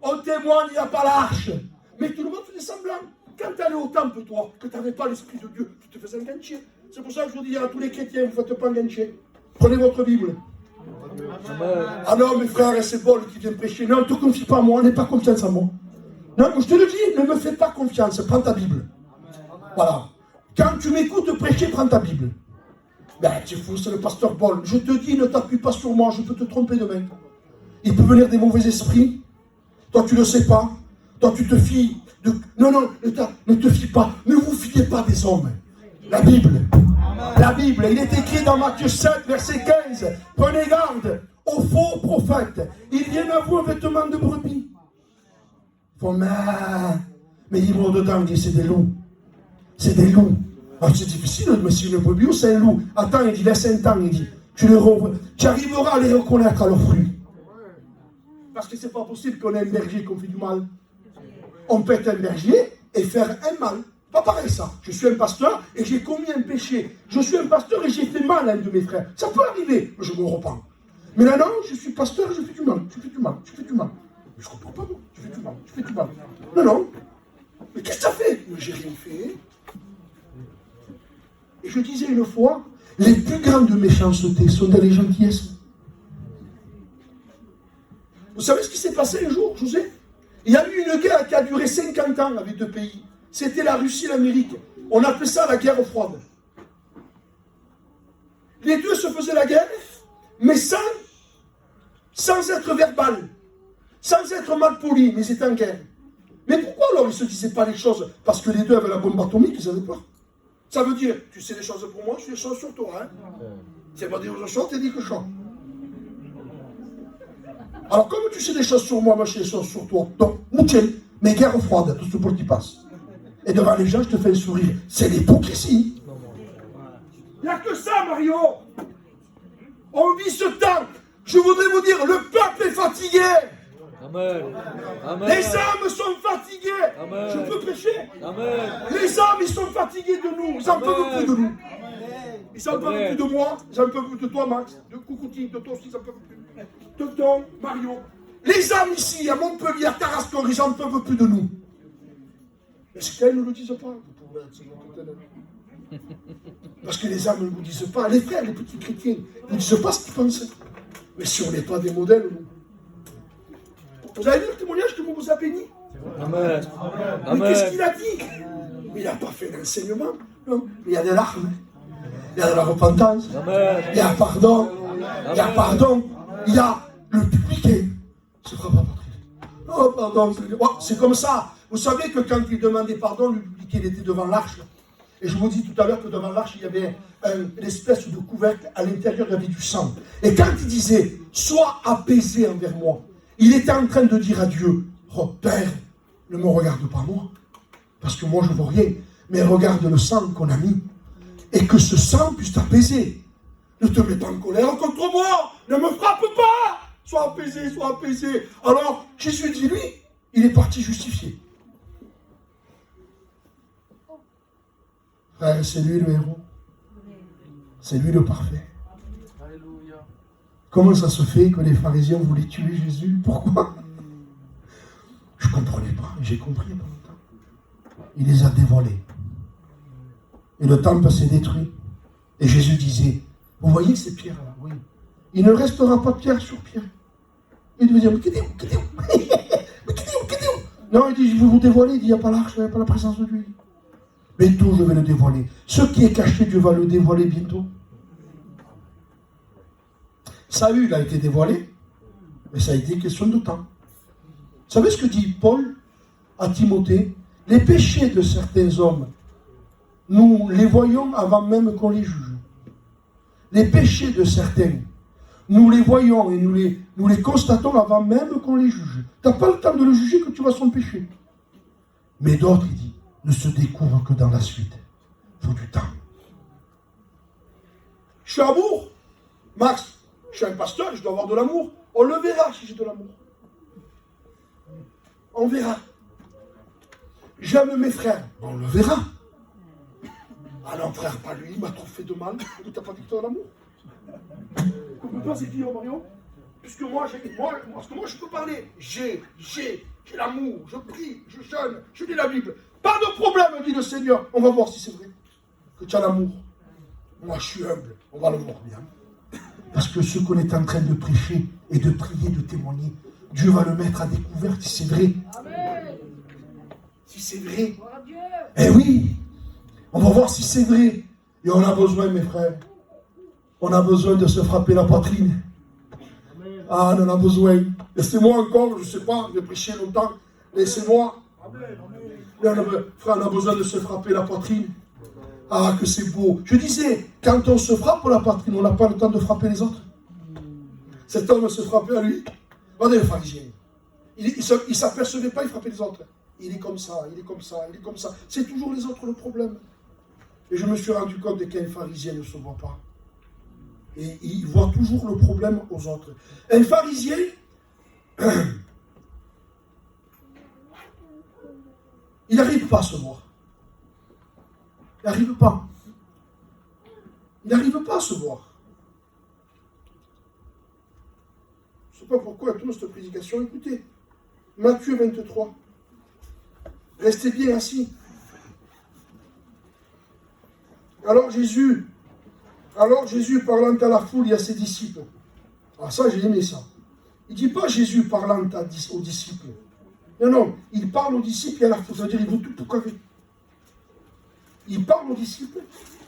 On témoigne, il n'y a pas l'arche. Mais tout le monde faisait semblant. Quand tu allais au temple, toi, que tu n'avais pas l'Esprit de Dieu, tu te faisais engancher. C'est pour ça que je vous dis à tous les chrétiens, vous ne faites pas engancher. Prenez votre Bible. Ah non, mes frères, c'est Paul qui vient prêcher. Non, ne te confie pas à moi, n'aie pas confiance en moi. Non, je te le dis, ne me fais pas confiance, prends ta Bible. Voilà. Quand tu m'écoutes prêcher, prends ta Bible. Ben, tu es fou, c'est le pasteur Paul. Je te dis, ne t'appuie pas sur moi, je peux te tromper demain. Il peut venir des mauvais esprits. Toi, tu ne le sais pas. Toi, tu te fies. Non, ne te fie pas. Ne vous fiez pas des hommes. La Bible, il est écrit dans Matthieu 7, verset 15. Prenez garde aux faux prophètes. Ils viennent à vous en vêtements de brebis. Mais ils vont dedans, il dit c'est des loups. C'est des loups. Alors c'est difficile, mais c'est une brebis ou c'est un loup. Attends, il dit, laisse un temps, il dit. Tu arriveras à les reconnaître à leurs fruits. Parce que c'est pas possible qu'on ait un berger qu'on fait du mal. On pète un berger et faire un mal. Pas pareil ça. Je suis un pasteur et j'ai commis un péché. Je suis un pasteur et j'ai fait mal à un de mes frères. Ça peut arriver, mais je me repens. Mais là, non, je suis pasteur et je fais du mal. Je fais du mal. Je fais du mal. Je ne comprends pas, moi. Je fais du mal. Je fais du mal. Non, non. Mais qu'est-ce que ça fait? Mais j'ai rien fait. Et je disais une fois, les plus grandes méchancetés sont dans les gentillesses. Vous savez ce qui s'est passé un jour, José? Il y a eu une guerre qui a duré 50 ans avec deux pays. C'était la Russie et l'Amérique. On appelait ça la guerre froide. Les deux se faisaient la guerre, mais sans être verbal, sans être mal poli, mais ils étaient en guerre. Mais pourquoi alors ils ne se disaient pas les choses? Parce que les deux avaient la bombe atomique, ils avaient peur. Ça veut dire, tu sais des choses pour moi, je sais des choses sur toi. Hein? C'est pas dire que je chante, tu dis que je chante. Alors comme tu sais des choses sur moi, moi je sais des choses sur toi. Donc, Moutchen, mais guerre froide, tout ce pour qui passe. Et devant les gens, je te fais un sourire. C'est l'hypocrisie. Il n'y a que ça, Mario. On vit ce temps. Je voudrais vous dire, le peuple est fatigué. Amen. Amen. Les âmes sont fatiguées. Amen. Je peux prêcher. Amen. Les âmes, ils sont fatigués de nous. Ils n'en peuvent plus de nous. Ils n'en peuvent plus de moi. Ils n'en peuvent plus de toi, Max. De Coucouti, de toi aussi, ils n'en peuvent plus. De ton, Mario. Les âmes ici, à Montpellier, à Tarascon, ils n'en peuvent plus de nous. Est-ce qu'elles ne le disent pas? Parce que les âmes ne vous disent pas. Les frères, les petits chrétiens, ne disent pas ce qu'ils pensent. Mais si on n'est pas des modèles, nous. Vous avez vu le témoignage que vous a béni? Amen. Mais qu'est-ce qu'il a dit? Mais il n'a pas fait d'enseignement. Non. Mais il y a des larmes. Il y a de la repentance. Amen. Il y a pardon. Il y a pardon. Il y a le public qui se fera pas pardonner. Oh, pardon. Oh, c'est comme ça. Vous savez que quand il demandait pardon, le public il était devant l'arche. Et je vous dis tout à l'heure que devant l'arche, il y avait une espèce de couvercle. À l'intérieur, il y avait du sang. Et quand il disait, sois apaisé envers moi, il était en train de dire à Dieu, oh Père, ne me regarde pas moi, parce que moi je ne vois rien, mais regarde le sang qu'on a mis, et que ce sang puisse t'apaiser. Ne te mets pas en colère contre moi, ne me frappe pas, sois apaisé, sois apaisé. Alors, Jésus dit, lui, il est parti justifié. Frère, c'est lui le héros. C'est lui le parfait. Alléluia. Comment ça se fait que les pharisiens voulaient tuer Jésus? Pourquoi? Je ne comprenais pas. J'ai compris il n'y a pas longtemps. Il les a dévoilés. Et le temple s'est détruit. Et Jésus disait, vous voyez ces pierres-là? Oui. Il ne restera pas pierre sur pierre. Il devait dire, mais qu'est-ce que non, il dit, je vais vous dévoiler. Il dit, il n'y a pas l'arche, il n'y a pas la présence de Dieu. Bientôt, je vais le dévoiler. Ce qui est caché, Dieu va le dévoiler bientôt. Saül a été dévoilé, mais ça a été question de temps. Vous savez ce que dit Paul à Timothée? Les péchés de certains hommes, nous les voyons avant même qu'on les juge. Les péchés de certains, nous les voyons et nous les constatons avant même qu'on les juge. Tu n'as pas le temps de le juger que tu vois son péché. Mais d'autres, il dit, ne se découvrent que dans la suite. Il faut du temps. Je suis amour. Max, je suis un pasteur et je dois avoir de l'amour. On le verra si j'ai de l'amour. On verra. J'aime mes frères. On le verra. Ah non, frère, pas lui, il m'a trop fait de mal. Tu n'as pas dit que tu as l'amour. Toi, c'est qui, Mario? Puisque moi, parce que moi, je peux parler. J'ai l'amour, je prie, je jeûne, je lis la Bible. Pas de problème, dit le Seigneur. On va voir si c'est vrai que tu as l'amour. Moi, je suis humble. On va le voir bien. Parce que ce qu'on est en train de prêcher et de prier, de témoigner, Dieu va le mettre à découvert si c'est vrai. Amen. Si c'est vrai. Eh oui, on va voir si c'est vrai. Et on a besoin, mes frères, on a besoin de se frapper la poitrine. Ah, on en a besoin. Laissez-moi encore, je ne sais pas, je vais prêcher longtemps. Laissez-moi. Frère, on a besoin de se frapper la poitrine. Ah, que c'est beau. Je disais, quand on se frappe la poitrine, on n'a pas le temps de frapper les autres. Cet homme se frappait à lui. Regardez le pharisien. Il ne s'apercevait pas, il frappait les autres. Il est comme ça, il est comme ça, il est comme ça. C'est toujours les autres le problème. Et je me suis rendu compte qu'un pharisien ne se voit pas. Et il voit toujours le problème aux autres. Un pharisien, Il n'arrive pas à se voir. Il n'arrive pas. Il n'arrive pas à se voir. Je ne sais pas pourquoi elle tourne cette prédication. Écoutez, Matthieu 23. Restez bien assis. Alors Jésus, parlant à la foule et à ses disciples. Ah ça, j'ai aimé ça. Il ne dit pas Jésus parlant aux disciples. Non, il parle aux disciples et à la foule. C'est-à-dire, il veut tout caver. Il parle aux disciples,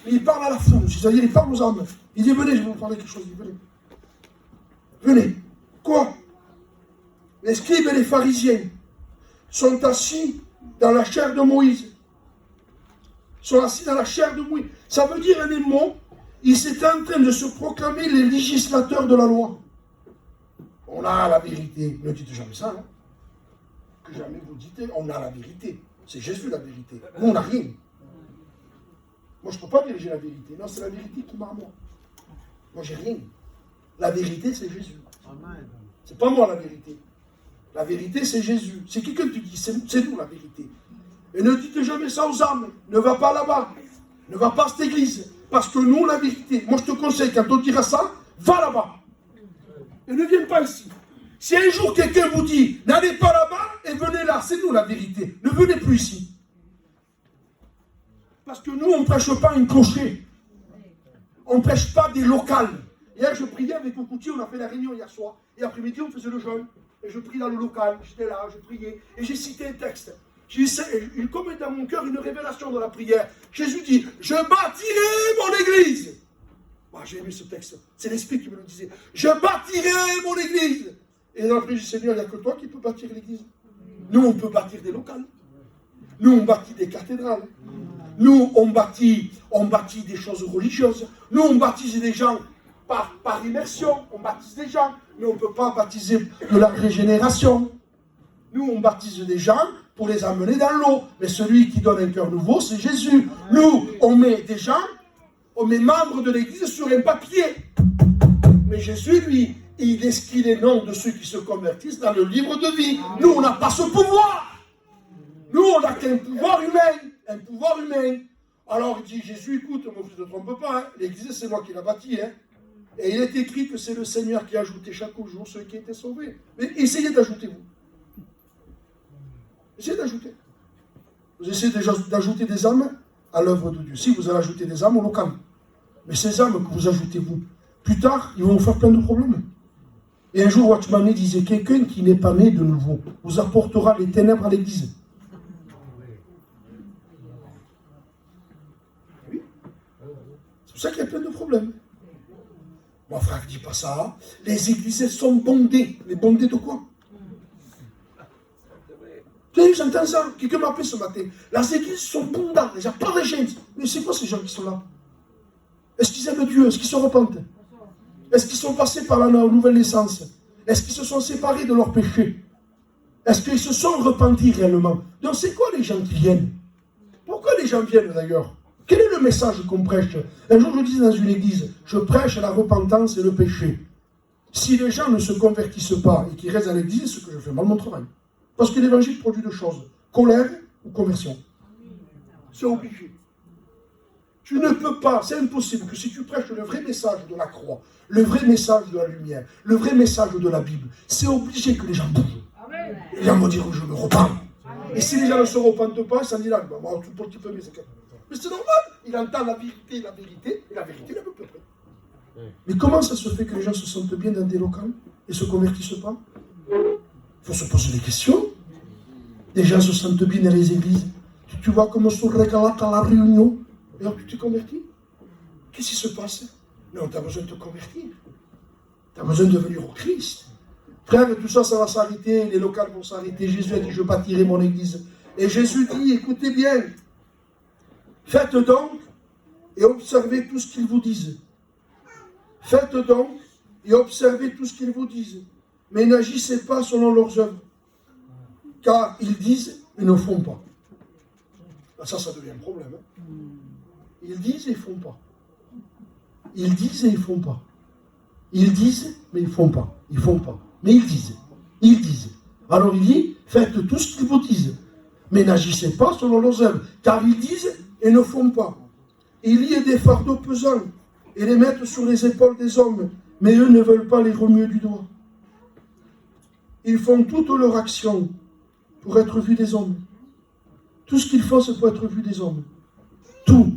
mais il parle à la foule. C'est-à-dire, il parle aux âmes. Il dit, venez, je vais vous parler quelque chose. Il dit, venez. Venez. Quoi? Les scribes et les pharisiens sont assis dans la chair de Moïse. Sont assis dans la chair de Moïse. Ça veut dire, un mot, ils étaient en train de se proclamer les législateurs de la loi. On a la vérité. Ne dites jamais ça, hein. Que jamais vous dites, on a la vérité. C'est Jésus la vérité. Nous, on n'a rien. Moi, je ne peux pas diriger la vérité. Non, c'est la vérité qui m'a à moi. Moi, j'ai rien. La vérité, c'est Jésus. C'est pas moi la vérité. La vérité, c'est Jésus. C'est quelqu'un qui dit, c'est nous la vérité. Et ne dites jamais ça aux âmes. Ne va pas là-bas. Ne va pas à cette église. Parce que nous, la vérité. Moi, je te conseille, quand on dira ça, va là-bas. Et ne viens pas ici. Si un jour quelqu'un vous dit, n'allez pas là-bas et venez là, c'est nous la vérité. Ne venez plus ici. Parce que nous, on ne prêche pas un clocher. On ne prêche pas des locales. Hier, je priais avec Okuti, on a fait la réunion hier soir. Et après-midi, on faisait le jeûne. Et je prie dans le local. J'étais là, je priais. Et j'ai cité un texte. Il commet dans mon cœur une révélation dans la prière. Jésus dit, je bâtirai mon église. Bah, j'ai aimé ce texte. C'est l'Esprit qui me le disait. Je bâtirai mon église. Et dans le prière du Seigneur, il n'y a que toi qui peux bâtir l'église. Nous, on peut bâtir des locales. Nous, on bâtit des cathédrales. Nous, on bâtit des choses religieuses. Nous, on baptise des gens par immersion. On baptise des gens, mais on ne peut pas baptiser de la régénération. Nous, on baptise des gens pour les amener dans l'eau. Mais celui qui donne un cœur nouveau, c'est Jésus. Nous, on met des gens, on met membres de l'église sur un papier. Mais Jésus, lui, il inscrit les noms de ceux qui se convertissent dans le livre de vie. Nous, on n'a pas ce pouvoir. Nous, on n'a qu'un pouvoir humain. Un pouvoir humain. Alors, il dit, Jésus, écoute, mon fils, ne te trompe pas. Hein. L'église, c'est moi qui l'ai bâtie. Hein. Et il est écrit que c'est le Seigneur qui a ajouté chaque jour ceux qui étaient sauvés. Mais essayez d'ajouter, vous. Essayez d'ajouter. Vous essayez d'ajouter des âmes à l'œuvre de Dieu. Si vous allez ajouter des âmes au local. Mais ces âmes que vous ajoutez, vous, plus tard, ils vont vous faire plein de problèmes. Et un jour, Watchman disait, quelqu'un qui n'est pas né de nouveau vous apportera les ténèbres à l'église. Oui. C'est pour ça qu'il y a plein de problèmes. Mon frère ne dit pas ça. Les églises sont bondées. Mais bondées de quoi? J'entends ça. Quelqu'un m'a appelé ce matin. Les églises sont bondées. Il n'y a pas de gens. Mais c'est quoi ces gens qui sont là? Est-ce qu'ils aiment Dieu? Est-ce qu'ils se repentent? Est-ce qu'ils sont passés par la nouvelle naissance? Est-ce qu'ils se sont séparés de leurs péchés? Est-ce qu'ils se sont repentis réellement? Donc c'est quoi les gens qui viennent? Pourquoi les gens viennent d'ailleurs? Quel est le message qu'on prêche? Un jour je disais dans une église, je prêche la repentance et le péché. Si les gens ne se convertissent pas et qu'ils restent à l'église, c'est ce que je fais mal mon travail. Parce que l'évangile produit deux choses, colère ou conversion. C'est obligé. Tu ne peux pas, c'est impossible que si tu prêches le vrai message de la croix, le vrai message de la lumière, le vrai message de la Bible, c'est obligé que les gens bougent. Amen. Les gens vont dire, je me repens. Amen. Et si les gens ne se repentent pas, ça dit là, moi, tout petit peu, mais c'est normal. Il entend la vérité, et la vérité ne veut plus près. Mais comment ça se fait que les gens se sentent bien dans des locales et ne se convertissent pas? Il faut se poser des questions. Les gens se sentent bien dans les églises. Tu vois comment se régalent à la réunion. Et alors tu te convertis? Qu'est-ce qui se passe? Non, tu as besoin de te convertir. Tu as besoin de venir au Christ. Frère, tout ça, ça va s'arrêter. Les locales vont s'arrêter. Jésus a dit, je bâtirai mon église. Et Jésus dit, écoutez bien. Faites donc et observez tout ce qu'ils vous disent. Faites donc et observez tout ce qu'ils vous disent. Mais n'agissez pas selon leurs œuvres. Car ils disent, ils ne font pas. Ça devient un problème. Hein. Ils disent et ils ne font pas. Ils disent et ils ne font pas. Ils disent, mais ils ne font pas. Ils ne font pas. Mais ils disent. Ils disent. Alors il dit, faites tout ce qu'ils vous disent. Mais n'agissez pas selon leurs œuvres, car ils disent et ne font pas. Ils lient des fardeaux pesants et les mettent sur les épaules des hommes, mais eux ne veulent pas les remuer du doigt. Ils font toute leur action pour être vus des hommes. Tout ce qu'ils font, c'est pour être vus des hommes. Tout.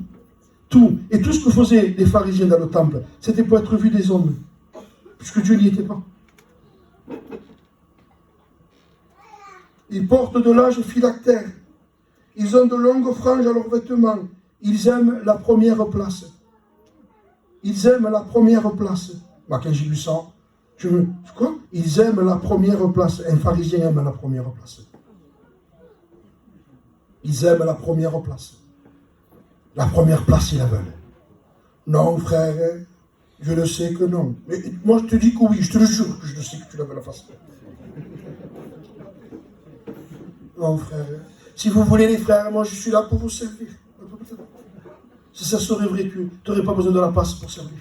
Tout. Et tout ce que faisaient les pharisiens dans le temple, c'était pour être vus des hommes. Puisque Dieu n'y était pas. Ils portent de l'âge phylactère. Ils ont de longues franges à leurs vêtements. Ils aiment la première place. Ils aiment la première place. Moi, quand j'ai lu ça, quoi? Ils aiment la première place. Un pharisien aime la première place. Ils aiment la première place. La première place, ils la veulent. Non, frère, je le sais que non. Mais moi, je te dis que oui, je te le jure que je le sais que tu la veux la face. Non, frère, si vous voulez les frères, moi, je suis là pour vous servir. Si ça serait vrai, tu n'aurais pas besoin de la place pour servir.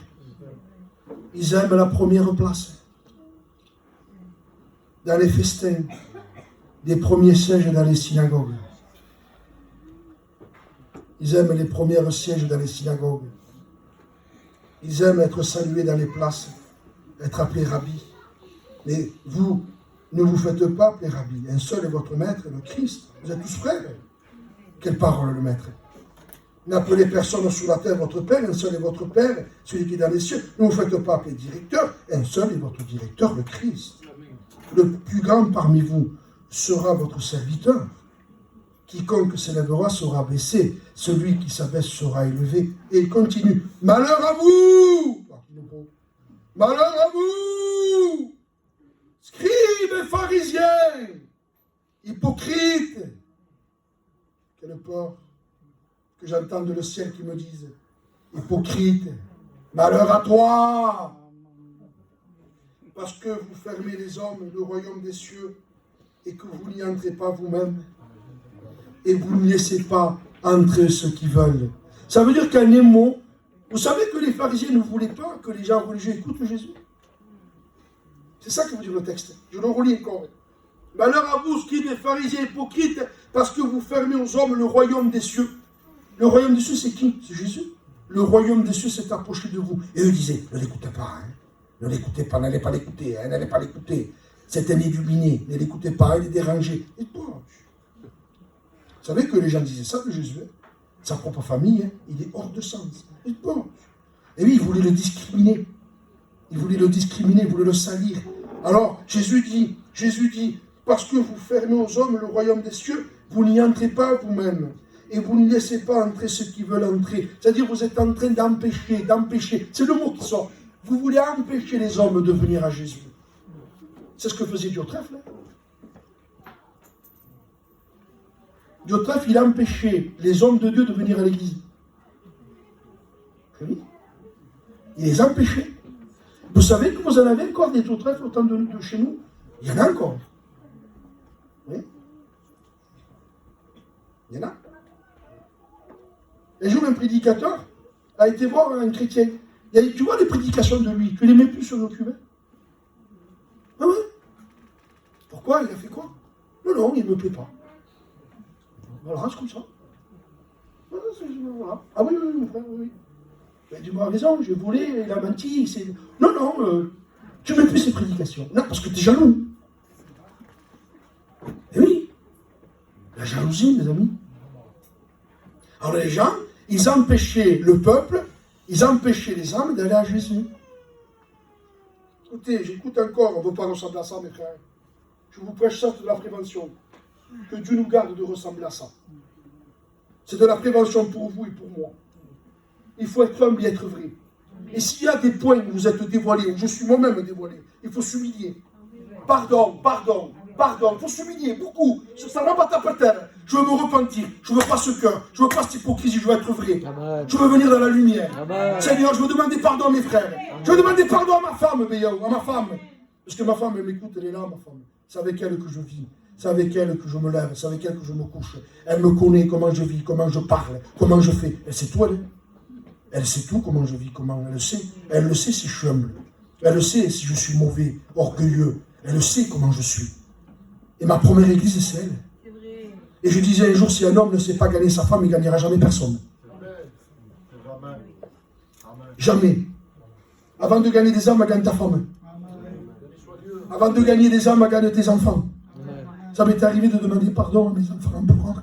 Ils aiment la première place. Dans les festins, des premiers sièges dans les synagogues. Ils aiment les premiers sièges dans les synagogues. Ils aiment être salués dans les places, être appelés rabbi. Mais vous, ne vous faites pas appeler rabbi. Un seul est votre maître, le Christ. Vous êtes tous frères. Quelle parole, le maître. N'appelez personne sur la terre votre père, un seul est votre père, celui qui est dans les cieux. Ne vous faites pas appeler directeur, un seul est votre directeur, le Christ. Le plus grand parmi vous sera votre serviteur. Quiconque s'élèvera sera baissé, celui qui s'abaisse sera élevé. Et il continue. Malheur à vous! Malheur à vous! Scribes et pharisiens! Hypocrites! Quelle peur que j'entende le ciel qui me dise, hypocrite, malheur à toi, parce que vous fermez les hommes le royaume des cieux et que vous n'y entrez pas vous-même et vous ne laissez pas entrer ceux qui veulent. Ça veut dire qu'un mot, vous savez que les pharisiens ne voulaient pas que les gens religieux écoutent Jésus. C'est ça que veut dire le texte. Je le relis encore. Malheur à vous, scribes et pharisiens hypocrites, parce que vous fermez aux hommes le royaume des cieux. Le royaume des cieux, c'est qui? C'est Jésus. Le royaume des cieux s'est approché de vous. Et eux disaient, ne l'écoutez pas, hein. Ne l'écoutez pas, n'allez pas l'écouter, hein. N'allez pas l'écouter. C'est un illuminé, ne l'écoutez pas, il est dérangé. Et toi, vous savez que les gens disaient ça de Jésus, hein. Sa propre famille, hein. Il est hors de sens. Et toi. Et oui, ils voulaient le discriminer. Ils voulaient le discriminer, ils voulaient le salir. Alors, Jésus dit, parce que vous fermez aux hommes le royaume des cieux, vous n'y entrez pas vous-même. Et vous ne laissez pas entrer ceux qui veulent entrer. C'est-à-dire vous êtes en train d'empêcher. C'est le mot qui sort. Vous voulez empêcher les hommes de venir à Jésus. C'est ce que faisait Diotrephe, là. Diotrephe, il empêchait les hommes de Dieu de venir à l'église. Oui. Il les empêchait. Vous savez que vous en avez encore des Diotrephes au temps de chez nous? Il y en a encore. Oui. Il y en a. Un jour, un prédicateur a été voir un chrétien. Il a dit, tu vois les prédications de lui, tu les mets plus sur nos cubains? Ah ouais? Pourquoi? Il a fait quoi? Non, il ne me plaît pas. Voilà, c'est comme ça. Voilà. Ah oui, mon frère, oui. Il a dit, moi, raison, je voulais, il a menti. Non, tu ne mets plus ces prédications. Non, parce que tu es jaloux. Eh oui, la jalousie, mes amis. Alors les gens, ils empêchaient le peuple, ils empêchaient les âmes d'aller à Jésus. Écoutez, j'écoute encore, on ne veut pas ressembler à ça, mes frères. Je vous prêche ça de la prévention. Que Dieu nous garde de ressembler à ça. C'est de la prévention pour vous et pour moi. Il faut être humble et être vrai. Et s'il y a des points où vous êtes dévoilés, où je suis moi-même dévoilé, il faut s'humilier. Pardon. Il faut s'humilier, beaucoup. Ça ne va pas taper terre. Je veux me repentir. Je ne veux pas ce cœur. Je ne veux pas cette hypocrisie. Je veux être vrai. Amen. Je veux venir dans la lumière. Amen. Seigneur, je veux demander pardon à mes frères. Amen. Je veux demander pardon à ma femme, Béaou, à ma femme. Parce que ma femme, elle m'écoute, elle est là, ma femme. C'est avec elle que je vis. C'est avec elle que je me lève. C'est avec elle que je me couche. Elle me connaît, comment je vis, comment je parle, comment je fais. Elle sait tout, elle. Elle sait tout, comment je vis, comment elle le sait. Elle le sait si je suis humble. Elle le sait si je suis mauvais, orgueilleux. Elle le sait comment je suis. Et ma première église, c'est elle. Et je disais un jour, si un homme ne sait pas gagner sa femme, il ne gagnera jamais personne. Jamais. Avant de gagner des âmes, gagne ta femme. Avant de gagner des âmes, gagne tes enfants. Ça m'est arrivé de demander pardon à mes enfants pour eux.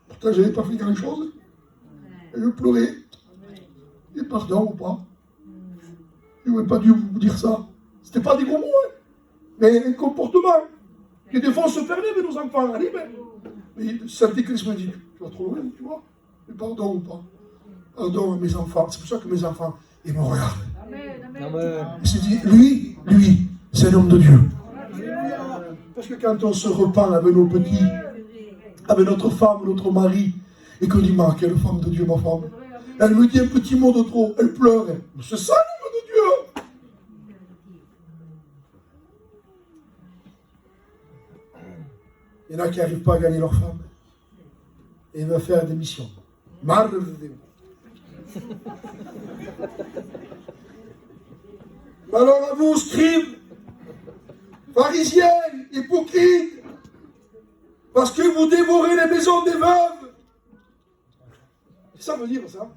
Pourtant, je n'avais pas fait grand-chose. Et je pleurais. Et pardon ou pas. Je n'aurais pas dû vous dire ça. C'était pas des gros mots, hein. Mais un comportement. Que des fois, on se perdait de nos enfants. Allez, mais Saint-Christ me dit, tu vas trop loin, tu vois. Mais pardon ou pas. Pardon à mes enfants. C'est pour ça que mes enfants, ils me regardent. Amen. Il se dit, lui, c'est l'homme de Dieu. Parce que quand on se repent avec nos petits, avec notre femme, notre mari, et qu'on dit, quelle femme de Dieu, ma femme. Elle me dit un petit mot de trop, elle pleure. C'est ça l'homme de Dieu. Il y en a qui n'arrivent pas à gagner leur femme. Et ils veulent faire des missions. Marre de Dieu. Alors à vous, scribes, pharisiens, hypocrites, parce que vous dévorez les maisons des veuves. Ça veut dire ça.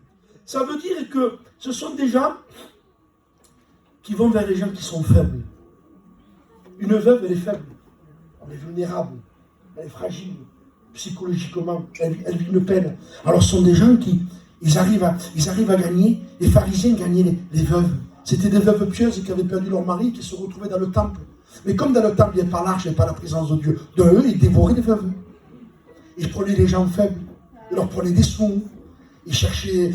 Ça veut dire que ce sont des gens qui vont vers les gens qui sont faibles. Une veuve, elle est faible, elle est vulnérable, elle est fragile, psychologiquement, elle vit une peine. Alors ce sont des gens qui, ils arrivent à gagner, les pharisiens gagnaient les veuves. C'était des veuves pieuses qui avaient perdu leur mari, qui se retrouvaient dans le temple. Mais comme dans le temple, il n'y a pas l'arche, il n'y a pas la présence de Dieu, de eux, ils dévoraient les veuves. Ils prenaient les gens faibles, ils leur prenaient des sous, ils cherchaient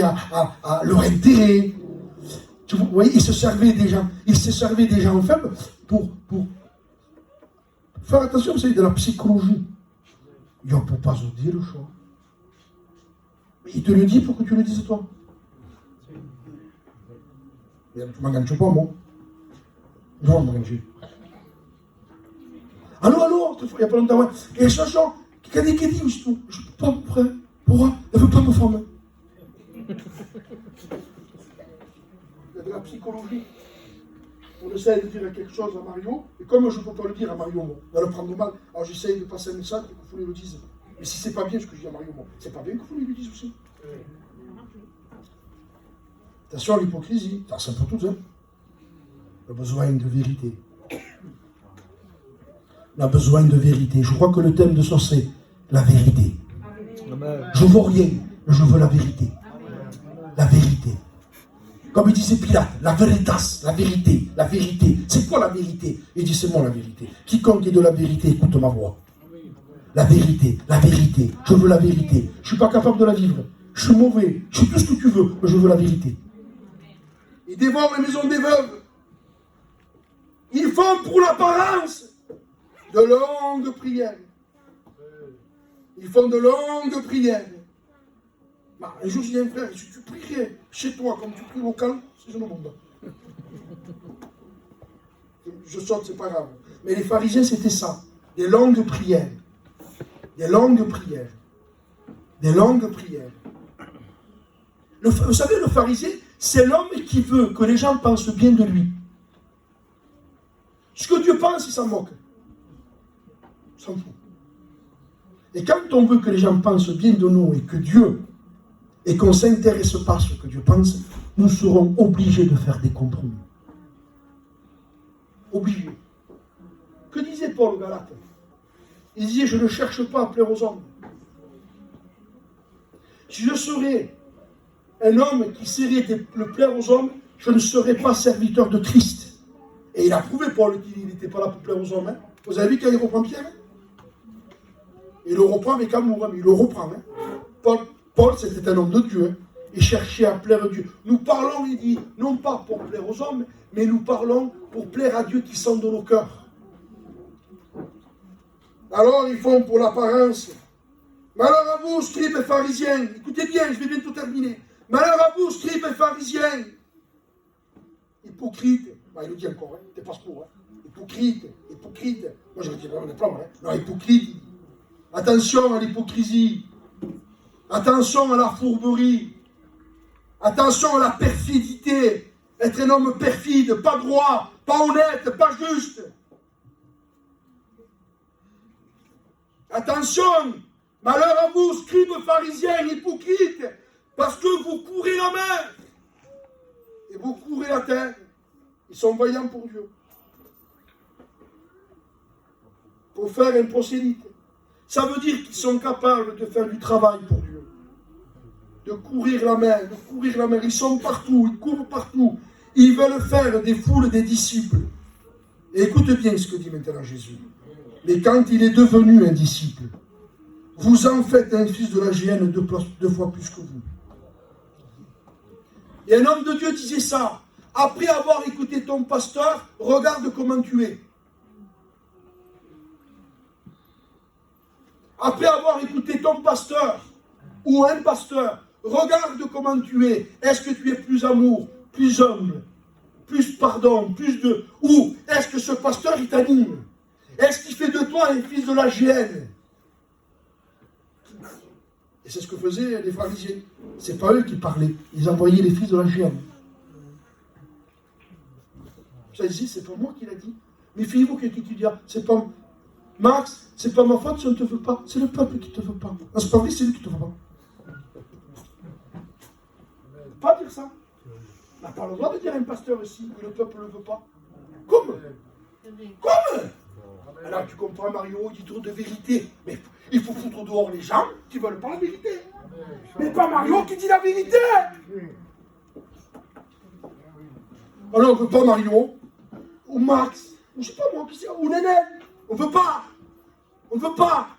à leur intérêt. Vous voyez, ils se servaient des gens faibles pour faire attention, vous savez, de la psychologie. Il ne peut pas se dire le choix. Il te le dit pour que tu le dises toi. Tu ne m'engages pas, moi. Non, m'engages. Allô, il n'y a pas longtemps, ouais. Et Chacha, qui dit, je ne peux pas, frère. Pourquoi? Elle ne veut pas me former. Il y a de la psychologie. On essaie de dire quelque chose à Mario, et comme je ne peux pas le dire à Mario, moi, il va le prendre mal, alors j'essaye de passer un message pour que vous le dise. Mais si c'est pas bien ce que je dis à Mario, moi, c'est pas bien que vous le dise aussi. Attention à l'hypocrisie, c'est un peu tout, hein. On a besoin de vérité. On a besoin de vérité. Je crois que le thème de ça, c'est la vérité. Amen. Je ne veux rien, mais je veux la vérité. La vérité. Comme il disait Pilate, la veritas, la vérité, la vérité. C'est quoi la vérité? Il dit, c'est moi la vérité. Quiconque est de la vérité, écoute ma voix. La vérité, je veux la vérité. Je ne suis pas capable de la vivre. Je suis mauvais, je suis tout ce que tu veux, mais je veux la vérité. Ils dévorent les maisons des veuves. Ils font pour l'apparence de longues prières. Ils font de longues prières. Un jour, je dis à un frère, si tu prierais chez toi comme tu pries local, c'est le monde. Je saute, c'est pas grave. Mais les pharisiens, c'était ça. Des longues prières. Des longues prières. Des longues prières. Vous savez, le pharisien, c'est l'homme qui veut que les gens pensent bien de lui. Ce que Dieu pense, il s'en moque. Il s'en fout. Et quand on veut que les gens pensent bien de nous et qu'on ne s'intéresse pas à ce que Dieu pense, nous serons obligés de faire des compromis. Obligés. Que disait Paul aux Galates? Il disait, je ne cherche pas à plaire aux hommes. Si je serais un homme qui serait de plaire aux hommes, je ne serais pas serviteur de Christ. Et il a prouvé, Paul, qu'il n'était pas là pour plaire aux hommes. Hein. Vous avez vu quand il reprend Pierre? Il le reprend avec amour, mais il le reprend. Hein. Paul, c'était un homme de Dieu. Hein. Il cherchait à plaire à Dieu. Nous parlons, il dit, non pas pour plaire aux hommes, mais nous parlons pour plaire à Dieu qui sonde nos cœurs. Alors, ils font pour l'apparence. Malheur à vous, scribes et pharisiens. Écoutez bien, je vais bientôt terminer. Malheur à vous, scribes et pharisiens. Hypocrite. Il le dit encore, hein. T'es passe-pour. Hein. Hypocrite. Moi, je vais dire, on est pas mal. Hein. Non, hypocrite. Attention à l'hypocrisie. Attention à la fourberie. Attention à la perfidité. Être un homme perfide, pas droit, pas honnête, pas juste. Attention, malheur à vous, scribes, pharisiens, hypocrites, parce que vous courez la mer et vous courez la terre. Ils sont voyants pour Dieu. Pour faire un prosélyte. Ça veut dire qu'ils sont capables de faire du travail pour Dieu. De courir la mer, de courir la mer. Ils sont partout, ils courent partout. Ils veulent faire des foules des disciples. Et écoute bien ce que dit maintenant Jésus. Mais quand il est devenu un disciple, vous en faites un fils de la géhenne 2 fois plus que vous. Et un homme de Dieu disait ça. Après avoir écouté ton pasteur, regarde comment tu es. Après avoir écouté ton pasteur ou un pasteur, regarde comment tu es. Est-ce que tu es plus amour, plus humble, plus pardon, plus de... Ou est-ce que ce pasteur, il t'anime? Est-ce qu'il fait de toi un fils de la géhenne? Et c'est ce que faisaient les pharisiens. C'est pas eux qui parlaient. Ils envoyaient les fils de la géhenne. Ça ici, c'est pas moi qui l'a dit. Mais fiez-vous que tu dis, c'est pas... Max, c'est pas ma faute si on ne te veut pas. C'est le peuple qui ne te veut pas. Non, c'est pas vrai, c'est lui qui ne te veut pas. Pas dire ça. On n'a pas le droit de dire à un pasteur ici que le peuple ne le veut pas. Comme? Alors tu comprends, Mario, il dit trop de vérité. Mais il faut foutre dehors les gens qui ne veulent pas la vérité. Mais pas Mario qui dit la vérité. Alors on ne veut pas Mario, ou Max, ou je sais pas moi, ou Néné. On ne veut pas. On ne veut pas.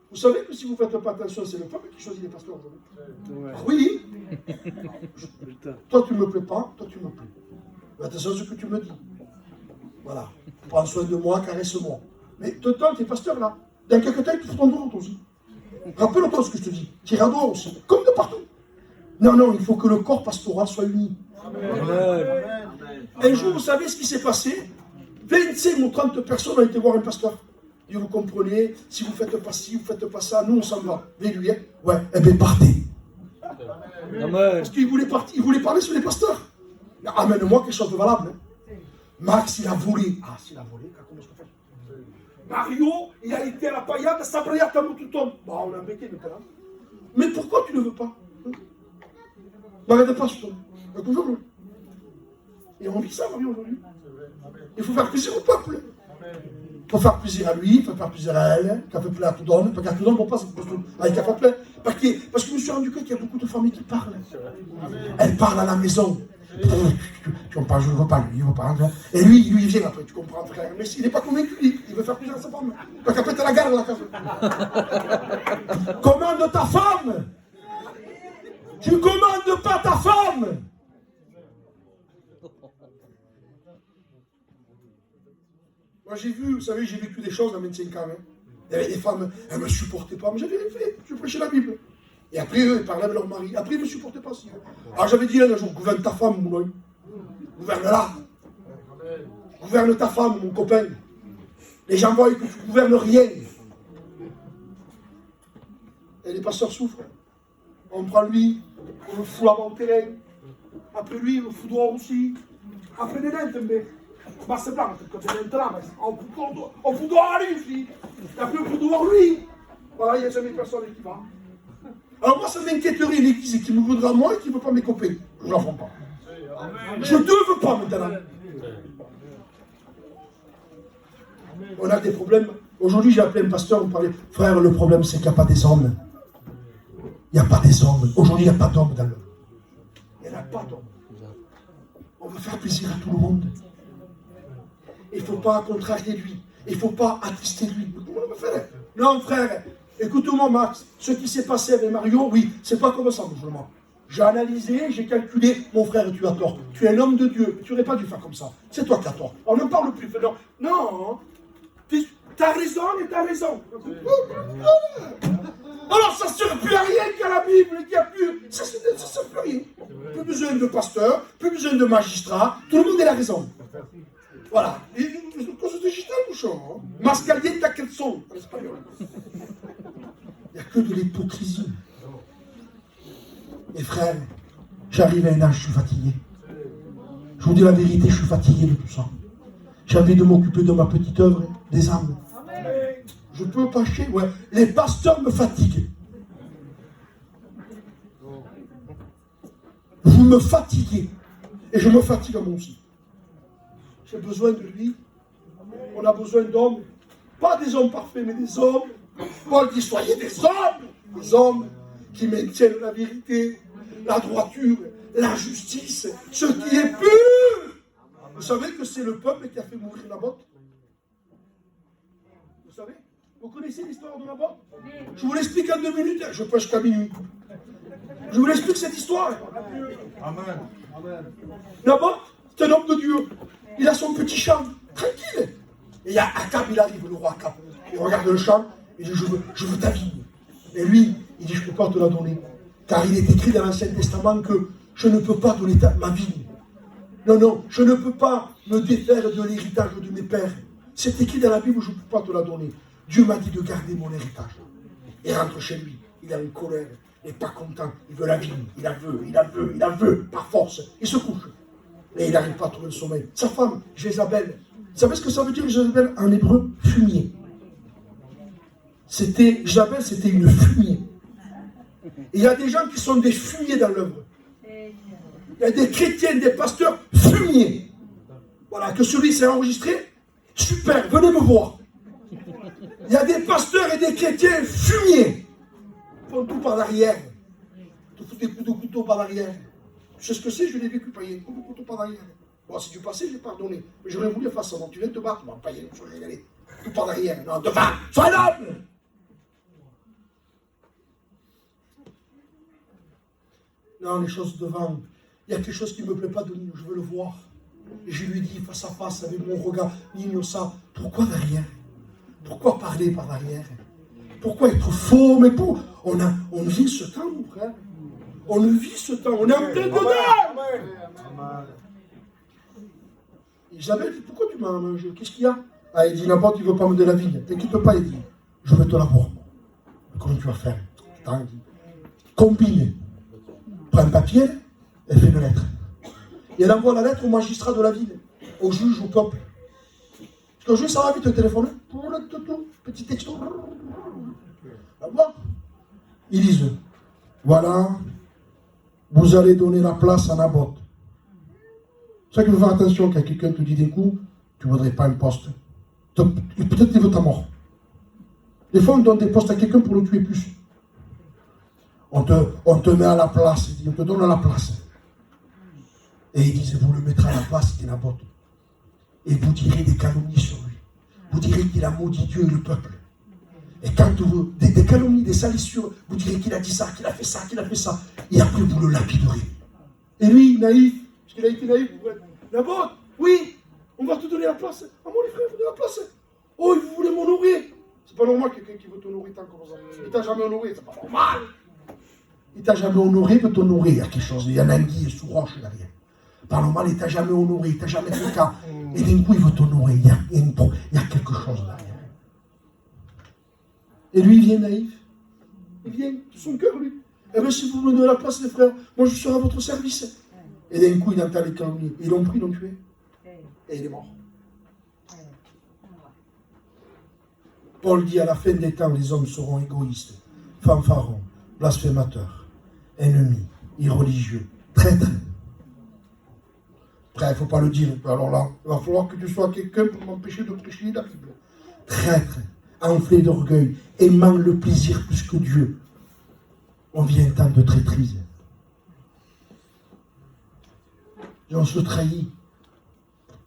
Vous savez que si vous ne faites pas attention, c'est le peuple qui choisit les pasteurs aujourd'hui. Ouais. Oui. Toi, tu ne me plais pas, toi, tu me plais. Mais attention à ce que tu me dis. Voilà. Prends soin de moi, caresse-moi. Mais toi, tu es pasteur là. Dans quelques temps, tu fous ton dehors toi aussi. Rappelle-toi ce que je te dis. Tu iras dehors aussi. Comme de partout. Non, il faut que le corps pastoral soit uni. Amen. Un jour, vous savez ce qui s'est passé? 25 ou 30 personnes ont été voir un pasteur. Et vous comprenez, si vous ne faites pas ci, vous ne faites pas ça, nous on s'en va. Mais lui, ouais, eh bien partez. Amen. Parce qu'il voulait partir, il voulait parler sur les pasteurs. Amène-moi quelque chose de valable. Max, il a volé. Ah, s'il a volé, comment est-ce qu'on fait? Mario, il a été à la paillade, ça brillait à tout tombe. Bon, on a embêté maintenant. Mais pourquoi tu ne veux pas? N'arrête pas, ce tombe. Et on vit ça, Mario, aujourd'hui. Il faut faire plaisir au peuple. Il faut faire plaisir à lui, il faut faire plaisir à elle, qu'elle fait plaisir à tout le monde, parce qu'à tout le monde, on passe avec un fait plaisir. Parce que je me suis rendu compte qu'il y a beaucoup de familles qui parlent. Elles parlent à la maison. Tu en parles, je ne veux pas lui, il ne veut pas. Et lui, il vient après, tu comprends, frère. Mais il n'est pas convaincu, il veut faire plaisir à sa femme. Parce qu'après, t'as la garde, la case. Commande ta femme. Tu commandes pas ta femme. Moi j'ai vu, vous savez, j'ai vécu des choses dans 25 ans. Hein. Il y avait des femmes, elles ne me supportaient pas, mais j'avais rien fait, je prêchais la Bible. Et après, eux, ils parlaient avec leur mari. Après, ils ne me supportaient pas aussi. Alors j'avais dit un jour, gouverne ta femme, mon oeil. Gouverne-la. Gouverne ta femme, mon copain. Les gens voient que tu ne gouvernes rien. Et les pasteurs souffrent. On prend lui, on le fout là-bas au terrain. Après lui, on le fout dehors aussi. Après des nains, mais... Ma c'est blanc, quand elle est là, on fout dehors à lui aussi. Et après on fout dehors lui. Voilà, il n'y a jamais personne qui va. Alors moi, ça m'inquiéterait l'église qui me voudra moi et qui ne veut pas mes copains. Je ne l'en ferai pas. Je ne veux pas maintenant. On a des problèmes. Aujourd'hui, j'ai appelé un pasteur, on parlait. Frère, le problème, c'est qu'il n'y a pas des hommes. Il n'y a pas des hommes. Aujourd'hui, il n'y a pas d'hommes dans le. Il n'y en a pas d'hommes. On veut faire plaisir à tout le monde. Il ne faut pas contrarier lui. Il ne faut pas attrister lui. Non, frère, écoute-moi, Max. Ce qui s'est passé avec Mario, oui, c'est pas comme ça, musulman. J'ai analysé, j'ai calculé. Mon frère, tu as tort. Tu es un homme de Dieu. Tu n'aurais pas dû faire comme ça. C'est toi qui as tort. On ne parle plus. Non. Tu as raison et tu as raison. Alors, ça ne sert plus à rien qu'il y a la Bible, qu'il n'y a plus. Ça ne sert plus à rien. Plus besoin de pasteur, plus besoin de magistrat. Tout le monde a la raison. Voilà. Cosa digital ou ça? Mascalienta quel son en espagnol. Il n'y a que de l'hypocrisie. Mes frères, j'arrive à un âge, je suis fatigué. Je vous dis la vérité, je suis fatigué de tout ça. J'ai envie de m'occuper de ma petite œuvre, des âmes. Je peux pâcher, ouais. Les pasteurs me fatiguent. Vous me fatiguez. Et je me fatigue à moi aussi. J'ai besoin de lui. On a besoin d'hommes. Pas des hommes parfaits, mais des hommes. Paul dit, soyez des hommes. Des hommes qui maintiennent la vérité, la droiture, la justice, ce qui est pur. Vous savez que c'est le peuple qui a fait mourir Naboth? Vous savez? Vous connaissez l'histoire de Naboth? Je vous l'explique en 2 minutes. Je pêche qu'à minuit. Je vous explique cette histoire. Amen. Naboth, c'est un homme de Dieu. Il a son petit champ, tranquille. Et il y a Akab, il arrive, le roi Akab. Il regarde le champ, il dit, je veux ta vigne. Et lui, il dit, je ne peux pas te la donner. Car il est écrit dans l'Ancien Testament que je ne peux pas donner ma vigne. Non, je ne peux pas me défaire de l'héritage de mes pères. C'est écrit dans la Bible, je ne peux pas te la donner. Dieu m'a dit de garder mon héritage. Il rentre chez lui, il a une colère, il n'est pas content, il veut la vigne, il la veut, par force. Il se couche. Et il n'arrive pas à trouver le sommeil. Sa femme, Jézabel, vous savez ce que ça veut dire, Jézabel, en hébreu? Fumier. Jézabel, c'était une fumier. Et il y a des gens qui sont des fumiers dans l'œuvre. Il y a des chrétiens, des pasteurs fumiers. Voilà, que celui s'est enregistré, super, venez me voir. Il y a des pasteurs et des chrétiens fumiers. Ils font tout par l'arrière. Ils foutent des coups de couteau par l'arrière. Tu sais ce que c'est, je l'ai vécu, payer des coups de couteau par l'arrière. Bon, si tu passais, je l'ai pardonné. Mais j'aurais voulu faire ça. Tu viens de te battre, bon, payer, je vais y aller. Tout par l'arrière. Non, devant, sois l'homme. Non, les choses devant. Il y a quelque chose qui ne me plaît pas de Nino, je veux le voir. Et je lui dis face à face avec mon regard, Nino, ça, pourquoi derrière? Pourquoi parler par derrière? Pourquoi être faux? Mais pour, on vit ce temps, mon frère. On le vit ce temps, on est en plein dedans. Isabelle dit, pourquoi tu m'as mangé? Qu'est-ce qu'il y a? Ah, il dit, Naboth, il ne veut pas me donner la vigne. T'inquiète pas, il dit, je vais te la voir. Comment tu vas faire? Attends, il dit, combine. Prends un papier, elle fait une lettre. Et elle envoie la lettre au magistrat de la ville, au juge, au peuple. Parce que le juge, ça va vite te téléphoner. Petit texto. Ils disent, voilà, vous allez donner la place à Naboth. C'est ça qu'il faut faire attention quand quelqu'un te dit d'un coup, tu ne voudrais pas un poste. Peut-être qu'il veut ta mort. Des fois, on donne des postes à quelqu'un pour le tuer plus. On te met à la place, on te donne à la place. Et ils disent, vous le mettrez à la place, c'est Naboth. Et vous direz des calomnies sur lui. Vous direz qu'il a maudit Dieu et le peuple. Et quand vous, des calomnies, des salissures, vous direz qu'il a dit ça, qu'il a fait ça, qu'il a fait ça. Et après, vous le lapiderez. Et lui, naïf, parce qu'il a été naïf, Naboth, oui, on va te donner la place. Ah, moi, les frères, vous donnez la place. Oh, vous voulez m'honorer. C'est pas normal quelqu'un qui veut t'honorer tant comme ça. Il t'a jamais honoré, c'est pas normal. Il t'a jamais honoré, peut t'honorer. Il y a quelque chose, il y a un anguille sous roche derrière. Pas normal, il t'a jamais honoré, il t'a jamais fait cas. Et d'un coup, il veut t'honorer. Il y a quelque chose derrière. Et lui, il vient naïf. Il vient de son cœur, lui. Eh bien, si vous me donnez la place, les frères, moi, je serai à votre service. Et d'un coup, il entend les calomnies. Ils l'ont pris, ils l'ont tué. Et il est mort. Paul dit, à la fin des temps, les hommes seront égoïstes, fanfarons, blasphémateurs, ennemis, irreligieux, traîtres. Après, il ne faut pas le dire. Alors là, il va falloir que tu sois quelqu'un pour m'empêcher de prêcher la Bible. Traître, enflé d'orgueil, aimant le plaisir plus que Dieu. On vit un temps de traîtrise. Et on se trahit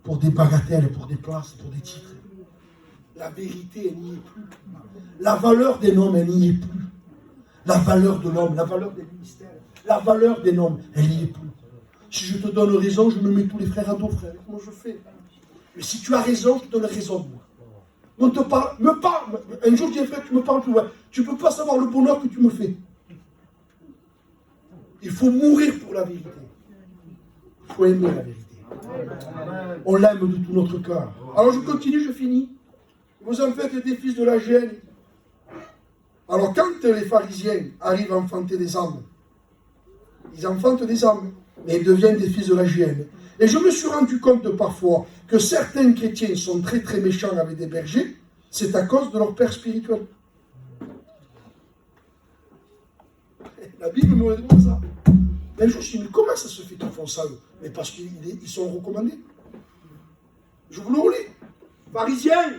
pour des bagatelles, pour des places, pour des titres. La vérité, elle n'y est plus. La valeur d'un homme, elle n'y est plus. La valeur de l'homme, la valeur des ministères, la valeur d'un homme, elle n'y est plus. Si je te donne raison, je me mets tous les frères à dos, frère. Comment je fais? Mais si tu as raison, je te donne raison, moi. On te parle, me parle. Un jour, je dis, frère, tu me parles plus. Ouais. Tu ne peux pas savoir le bonheur que tu me fais. Il faut mourir pour la vérité. Il faut aimer la vérité. On l'aime de tout notre cœur. Alors je continue, je finis. Vous en faites des fils de la gêne. Alors quand les pharisiens arrivent à enfanter des âmes, ils enfantent des âmes, mais ils deviennent des fils de la gêne. Et je me suis rendu compte parfois que certains chrétiens sont très très méchants avec des bergers. c'est à cause de leur père spirituel. La Bible me dit ça. Un jour, je me suis dit, mais comment ça se fait qu'ils font ça eux? Mais parce qu'ils sont recommandés. Je vous le relis. Pharisiens,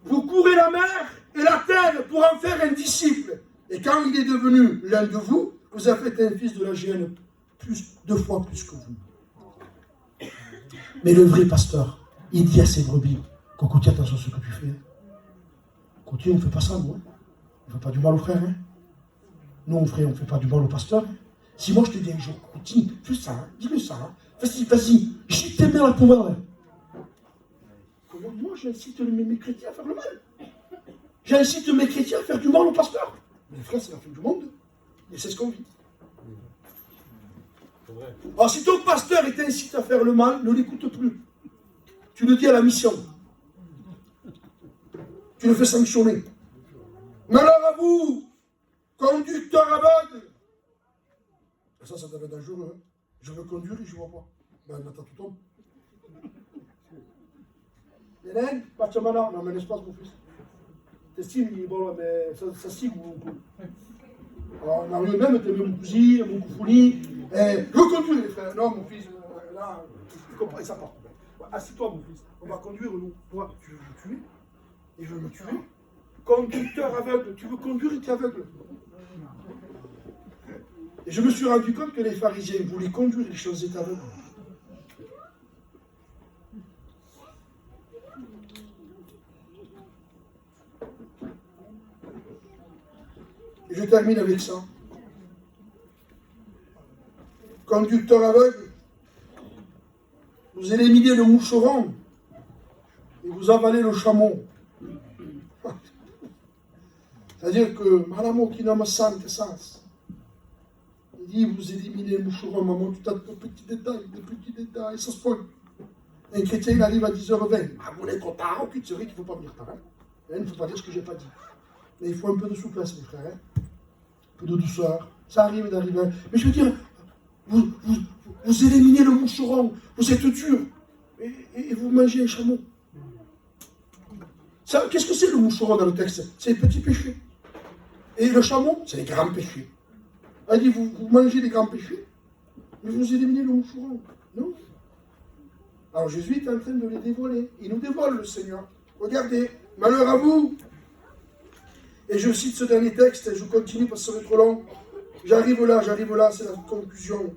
vous courez la mer et la terre pour en faire un disciple. Et quand il est devenu l'un de vous, vous avez fait un fils de la géhenne deux fois plus que vous. Mais le vrai pasteur, il dit à ses brebis, Cocotier, attention à ce que tu fais. Cocotier, on ne fait pas ça, nous. On ne fait pas du mal aux frères. Nous, on ne fait pas du mal au pasteur. Si moi je te dis un jour, Cocotier, fais ça, dis-le ça. Vas-y, je t'aime bien la pommade. Comment moi j'incite mes chrétiens à faire le mal? J'incite mes chrétiens à faire du mal au pasteur. Mais frère, c'est la fin du monde. Et c'est ce qu'on vit. Alors si ton pasteur t'incite à faire le mal, ne l'écoute plus. Tu le dis à la mission. Tu le fais sanctionner. Malheur à vous, conducteur aveugle. Ça devient dangereux. Hein. Je veux conduire et je ne vois pas. Ben, attends, tu tombes. Hélène, pas de malheur. Non, mais l'espace, mon fils. T'estimes, bon, mais ça signe ou alors, on arrive même, t'es mon cousin, mon coufouli. Je veux conduire, les frères. Non, mon fils, là, tu comprends, ça part. Assis-toi, mon fils. On va conduire, nous. Toi, tu veux me tuer et je veux me tuer. Conducteur aveugle, tu veux conduire et tu es aveugle. Et je me suis rendu compte que les pharisiens voulaient conduire les choses étaient aveugles. Et je termine avec ça. Conducteur aveugle, vous éliminez le moucheron et vous avalez le chameau. C'est-à-dire que Malamo qui nomme Sante Sens, il dit vous éliminez le moucheron, maman, tu as de petits détails, ça se peut. Un chrétien, il arrive à 10h20. Ah, vous êtes trop tard, ok, c'est vrai qu'il ne faut pas venir tard. Hein. Il ne faut pas dire ce que je n'ai pas dit. Mais il faut un peu de souplesse, mes frères. Hein. Un peu de douceur. Ça arrive d'arriver. Mais je veux dire, vous éliminez le moucheron, vous êtes dur, et vous mangez un chameau. Qu'est-ce que c'est le moucheron dans le texte? C'est les petits péchés. Et le chameau, c'est les grands péchés. Elle dit, vous mangez les grands péchés, mais vous éliminez le moucheron. Non. Alors Jésus est en train de les dévoiler. Il nous dévoile le Seigneur. Regardez, malheur à vous. Et je cite ce dernier texte, et je continue parce que ça va être trop long. J'arrive là, c'est la conclusion.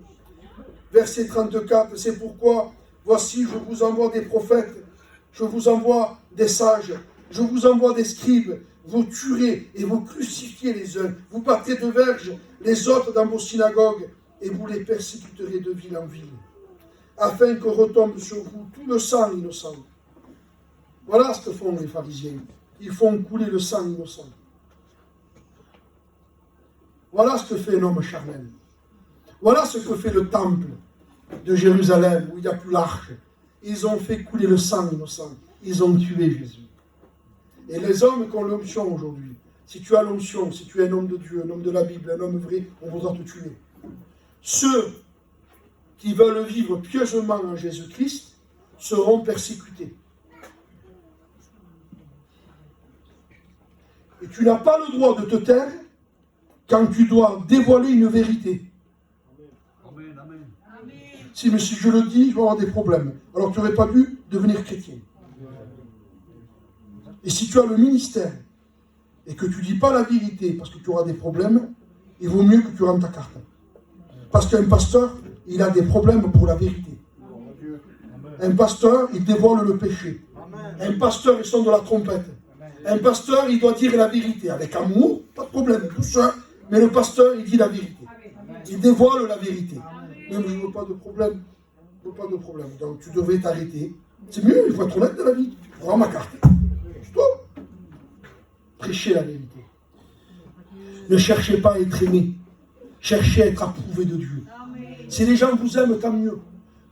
Verset 34, c'est pourquoi, voici, je vous envoie des prophètes, je vous envoie des sages, je vous envoie des scribes, vous tuerez et vous crucifiez les uns, vous battrez de verge les autres dans vos synagogues, et vous les persécuterez de ville en ville, afin que retombe sur vous tout le sang innocent. Voilà ce que font les pharisiens. Ils font couler le sang innocent. Voilà ce que fait un homme charnel. Voilà ce que fait le temple de Jérusalem, où il n'y a plus l'arche. Ils ont fait couler le sang innocent. Ils ont tué Jésus. Et les hommes qui ont l'onction aujourd'hui, si tu as l'onction, si tu es un homme de Dieu, un homme de la Bible, un homme vrai, on voudra te tuer. Ceux qui veulent vivre pieusement en Jésus-Christ seront persécutés. Et tu n'as pas le droit de te taire quand tu dois dévoiler une vérité. Amen, amen. Si, mais si je le dis, je vais avoir des problèmes. Alors tu n'aurais pas dû devenir chrétien. Et si tu as le ministère et que tu ne dis pas la vérité parce que tu auras des problèmes, il vaut mieux que tu rentres ta carte. Parce qu'un pasteur, il a des problèmes pour la vérité. Un pasteur, il dévoile le péché. Un pasteur, il sonne de la trompette. Un pasteur, il doit dire la vérité. Avec amour, pas de problème, tout ça. Mais le pasteur, il dit la vérité. Il dévoile la vérité. Même je ne veux pas de problème. Je ne veux pas de problème. Donc tu devrais t'arrêter. C'est mieux, il faut être honnête dans la vie. Je prends ma carte. Stop. Prêchez la vérité. Ne cherchez pas à être aimé. Cherchez à être approuvé de Dieu. Si les gens vous aiment, tant mieux.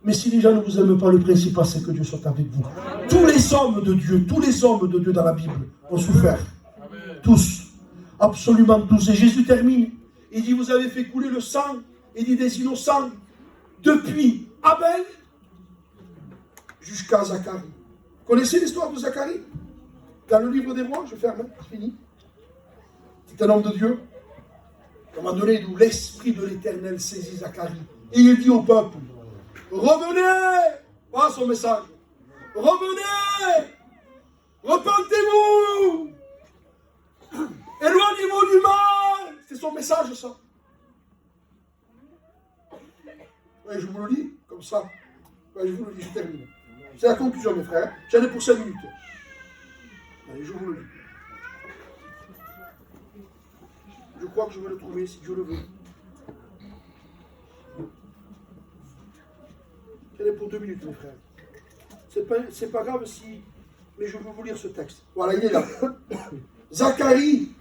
Mais si les gens ne vous aiment pas, le principal, c'est que Dieu soit avec vous. Tous les hommes de Dieu dans la Bible ont souffert. Tous. Absolument tous. Et Jésus termine. Il dit, vous avez fait couler le sang, il dit des innocents, depuis Abel jusqu'à Zacharie. Vous connaissez l'histoire de Zacharie? Dans le livre des rois, je ferme, hein, c'est fini. C'est un homme de Dieu. À un moment donné, où l'esprit de l'Éternel saisit Zacharie. Et il dit au peuple, revenez. Voilà son message. Revenez. Repentez-vous. Éloignez-vous du mal. C'est son message, ça. Ouais, je vous le dis, comme ça. Ouais, je vous le dis, je termine. C'est la conclusion, mes frères. J'en ai pour 5 minutes. Allez, je vous le dis. Je crois que je vais le trouver, si Dieu le veut. J'en ai pour 2 minutes, mes frères. C'est pas grave si... Mais je veux vous lire ce texte. Voilà, il est là. Zacharie,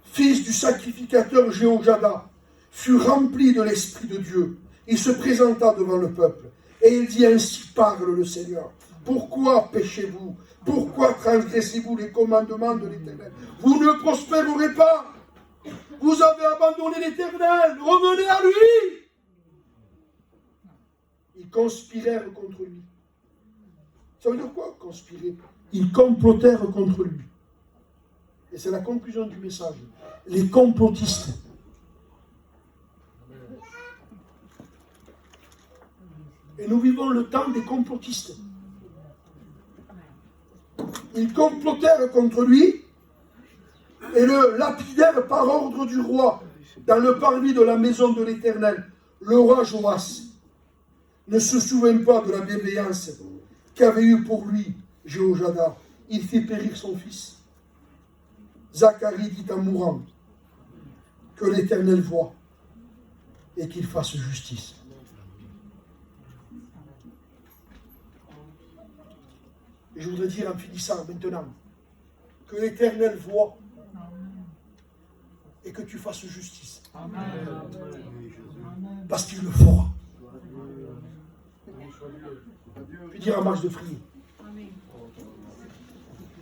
fils du sacrificateur Jéhojada, fut rempli de l'Esprit de Dieu. Il se présenta devant le peuple. Et il dit, ainsi parle le Seigneur. Pourquoi péchez-vous? Pourquoi transgressez-vous les commandements de l'Éternel? Vous ne prospérerez pas. Vous avez abandonné l'Éternel. Revenez à lui. Ils conspirèrent contre lui. Ça veut dire quoi, conspirer? Ils complotèrent contre lui. Et c'est la conclusion du message. Les complotistes. Et nous vivons le temps des complotistes. Ils complotèrent contre lui et le lapidèrent par ordre du roi dans le parvis de la maison de l'Éternel. Le roi Joas ne se souvint pas de la bienveillance qu'avait eue pour lui Jéhojada. Il fit périr son fils. Zacharie dit en mourant que l'Éternel voit et qu'il fasse justice. Et je voudrais dire en finissant maintenant que l'Éternel voit et que tu fasses justice. Amen. Parce qu'il le fera. Puis dire en marche de prier.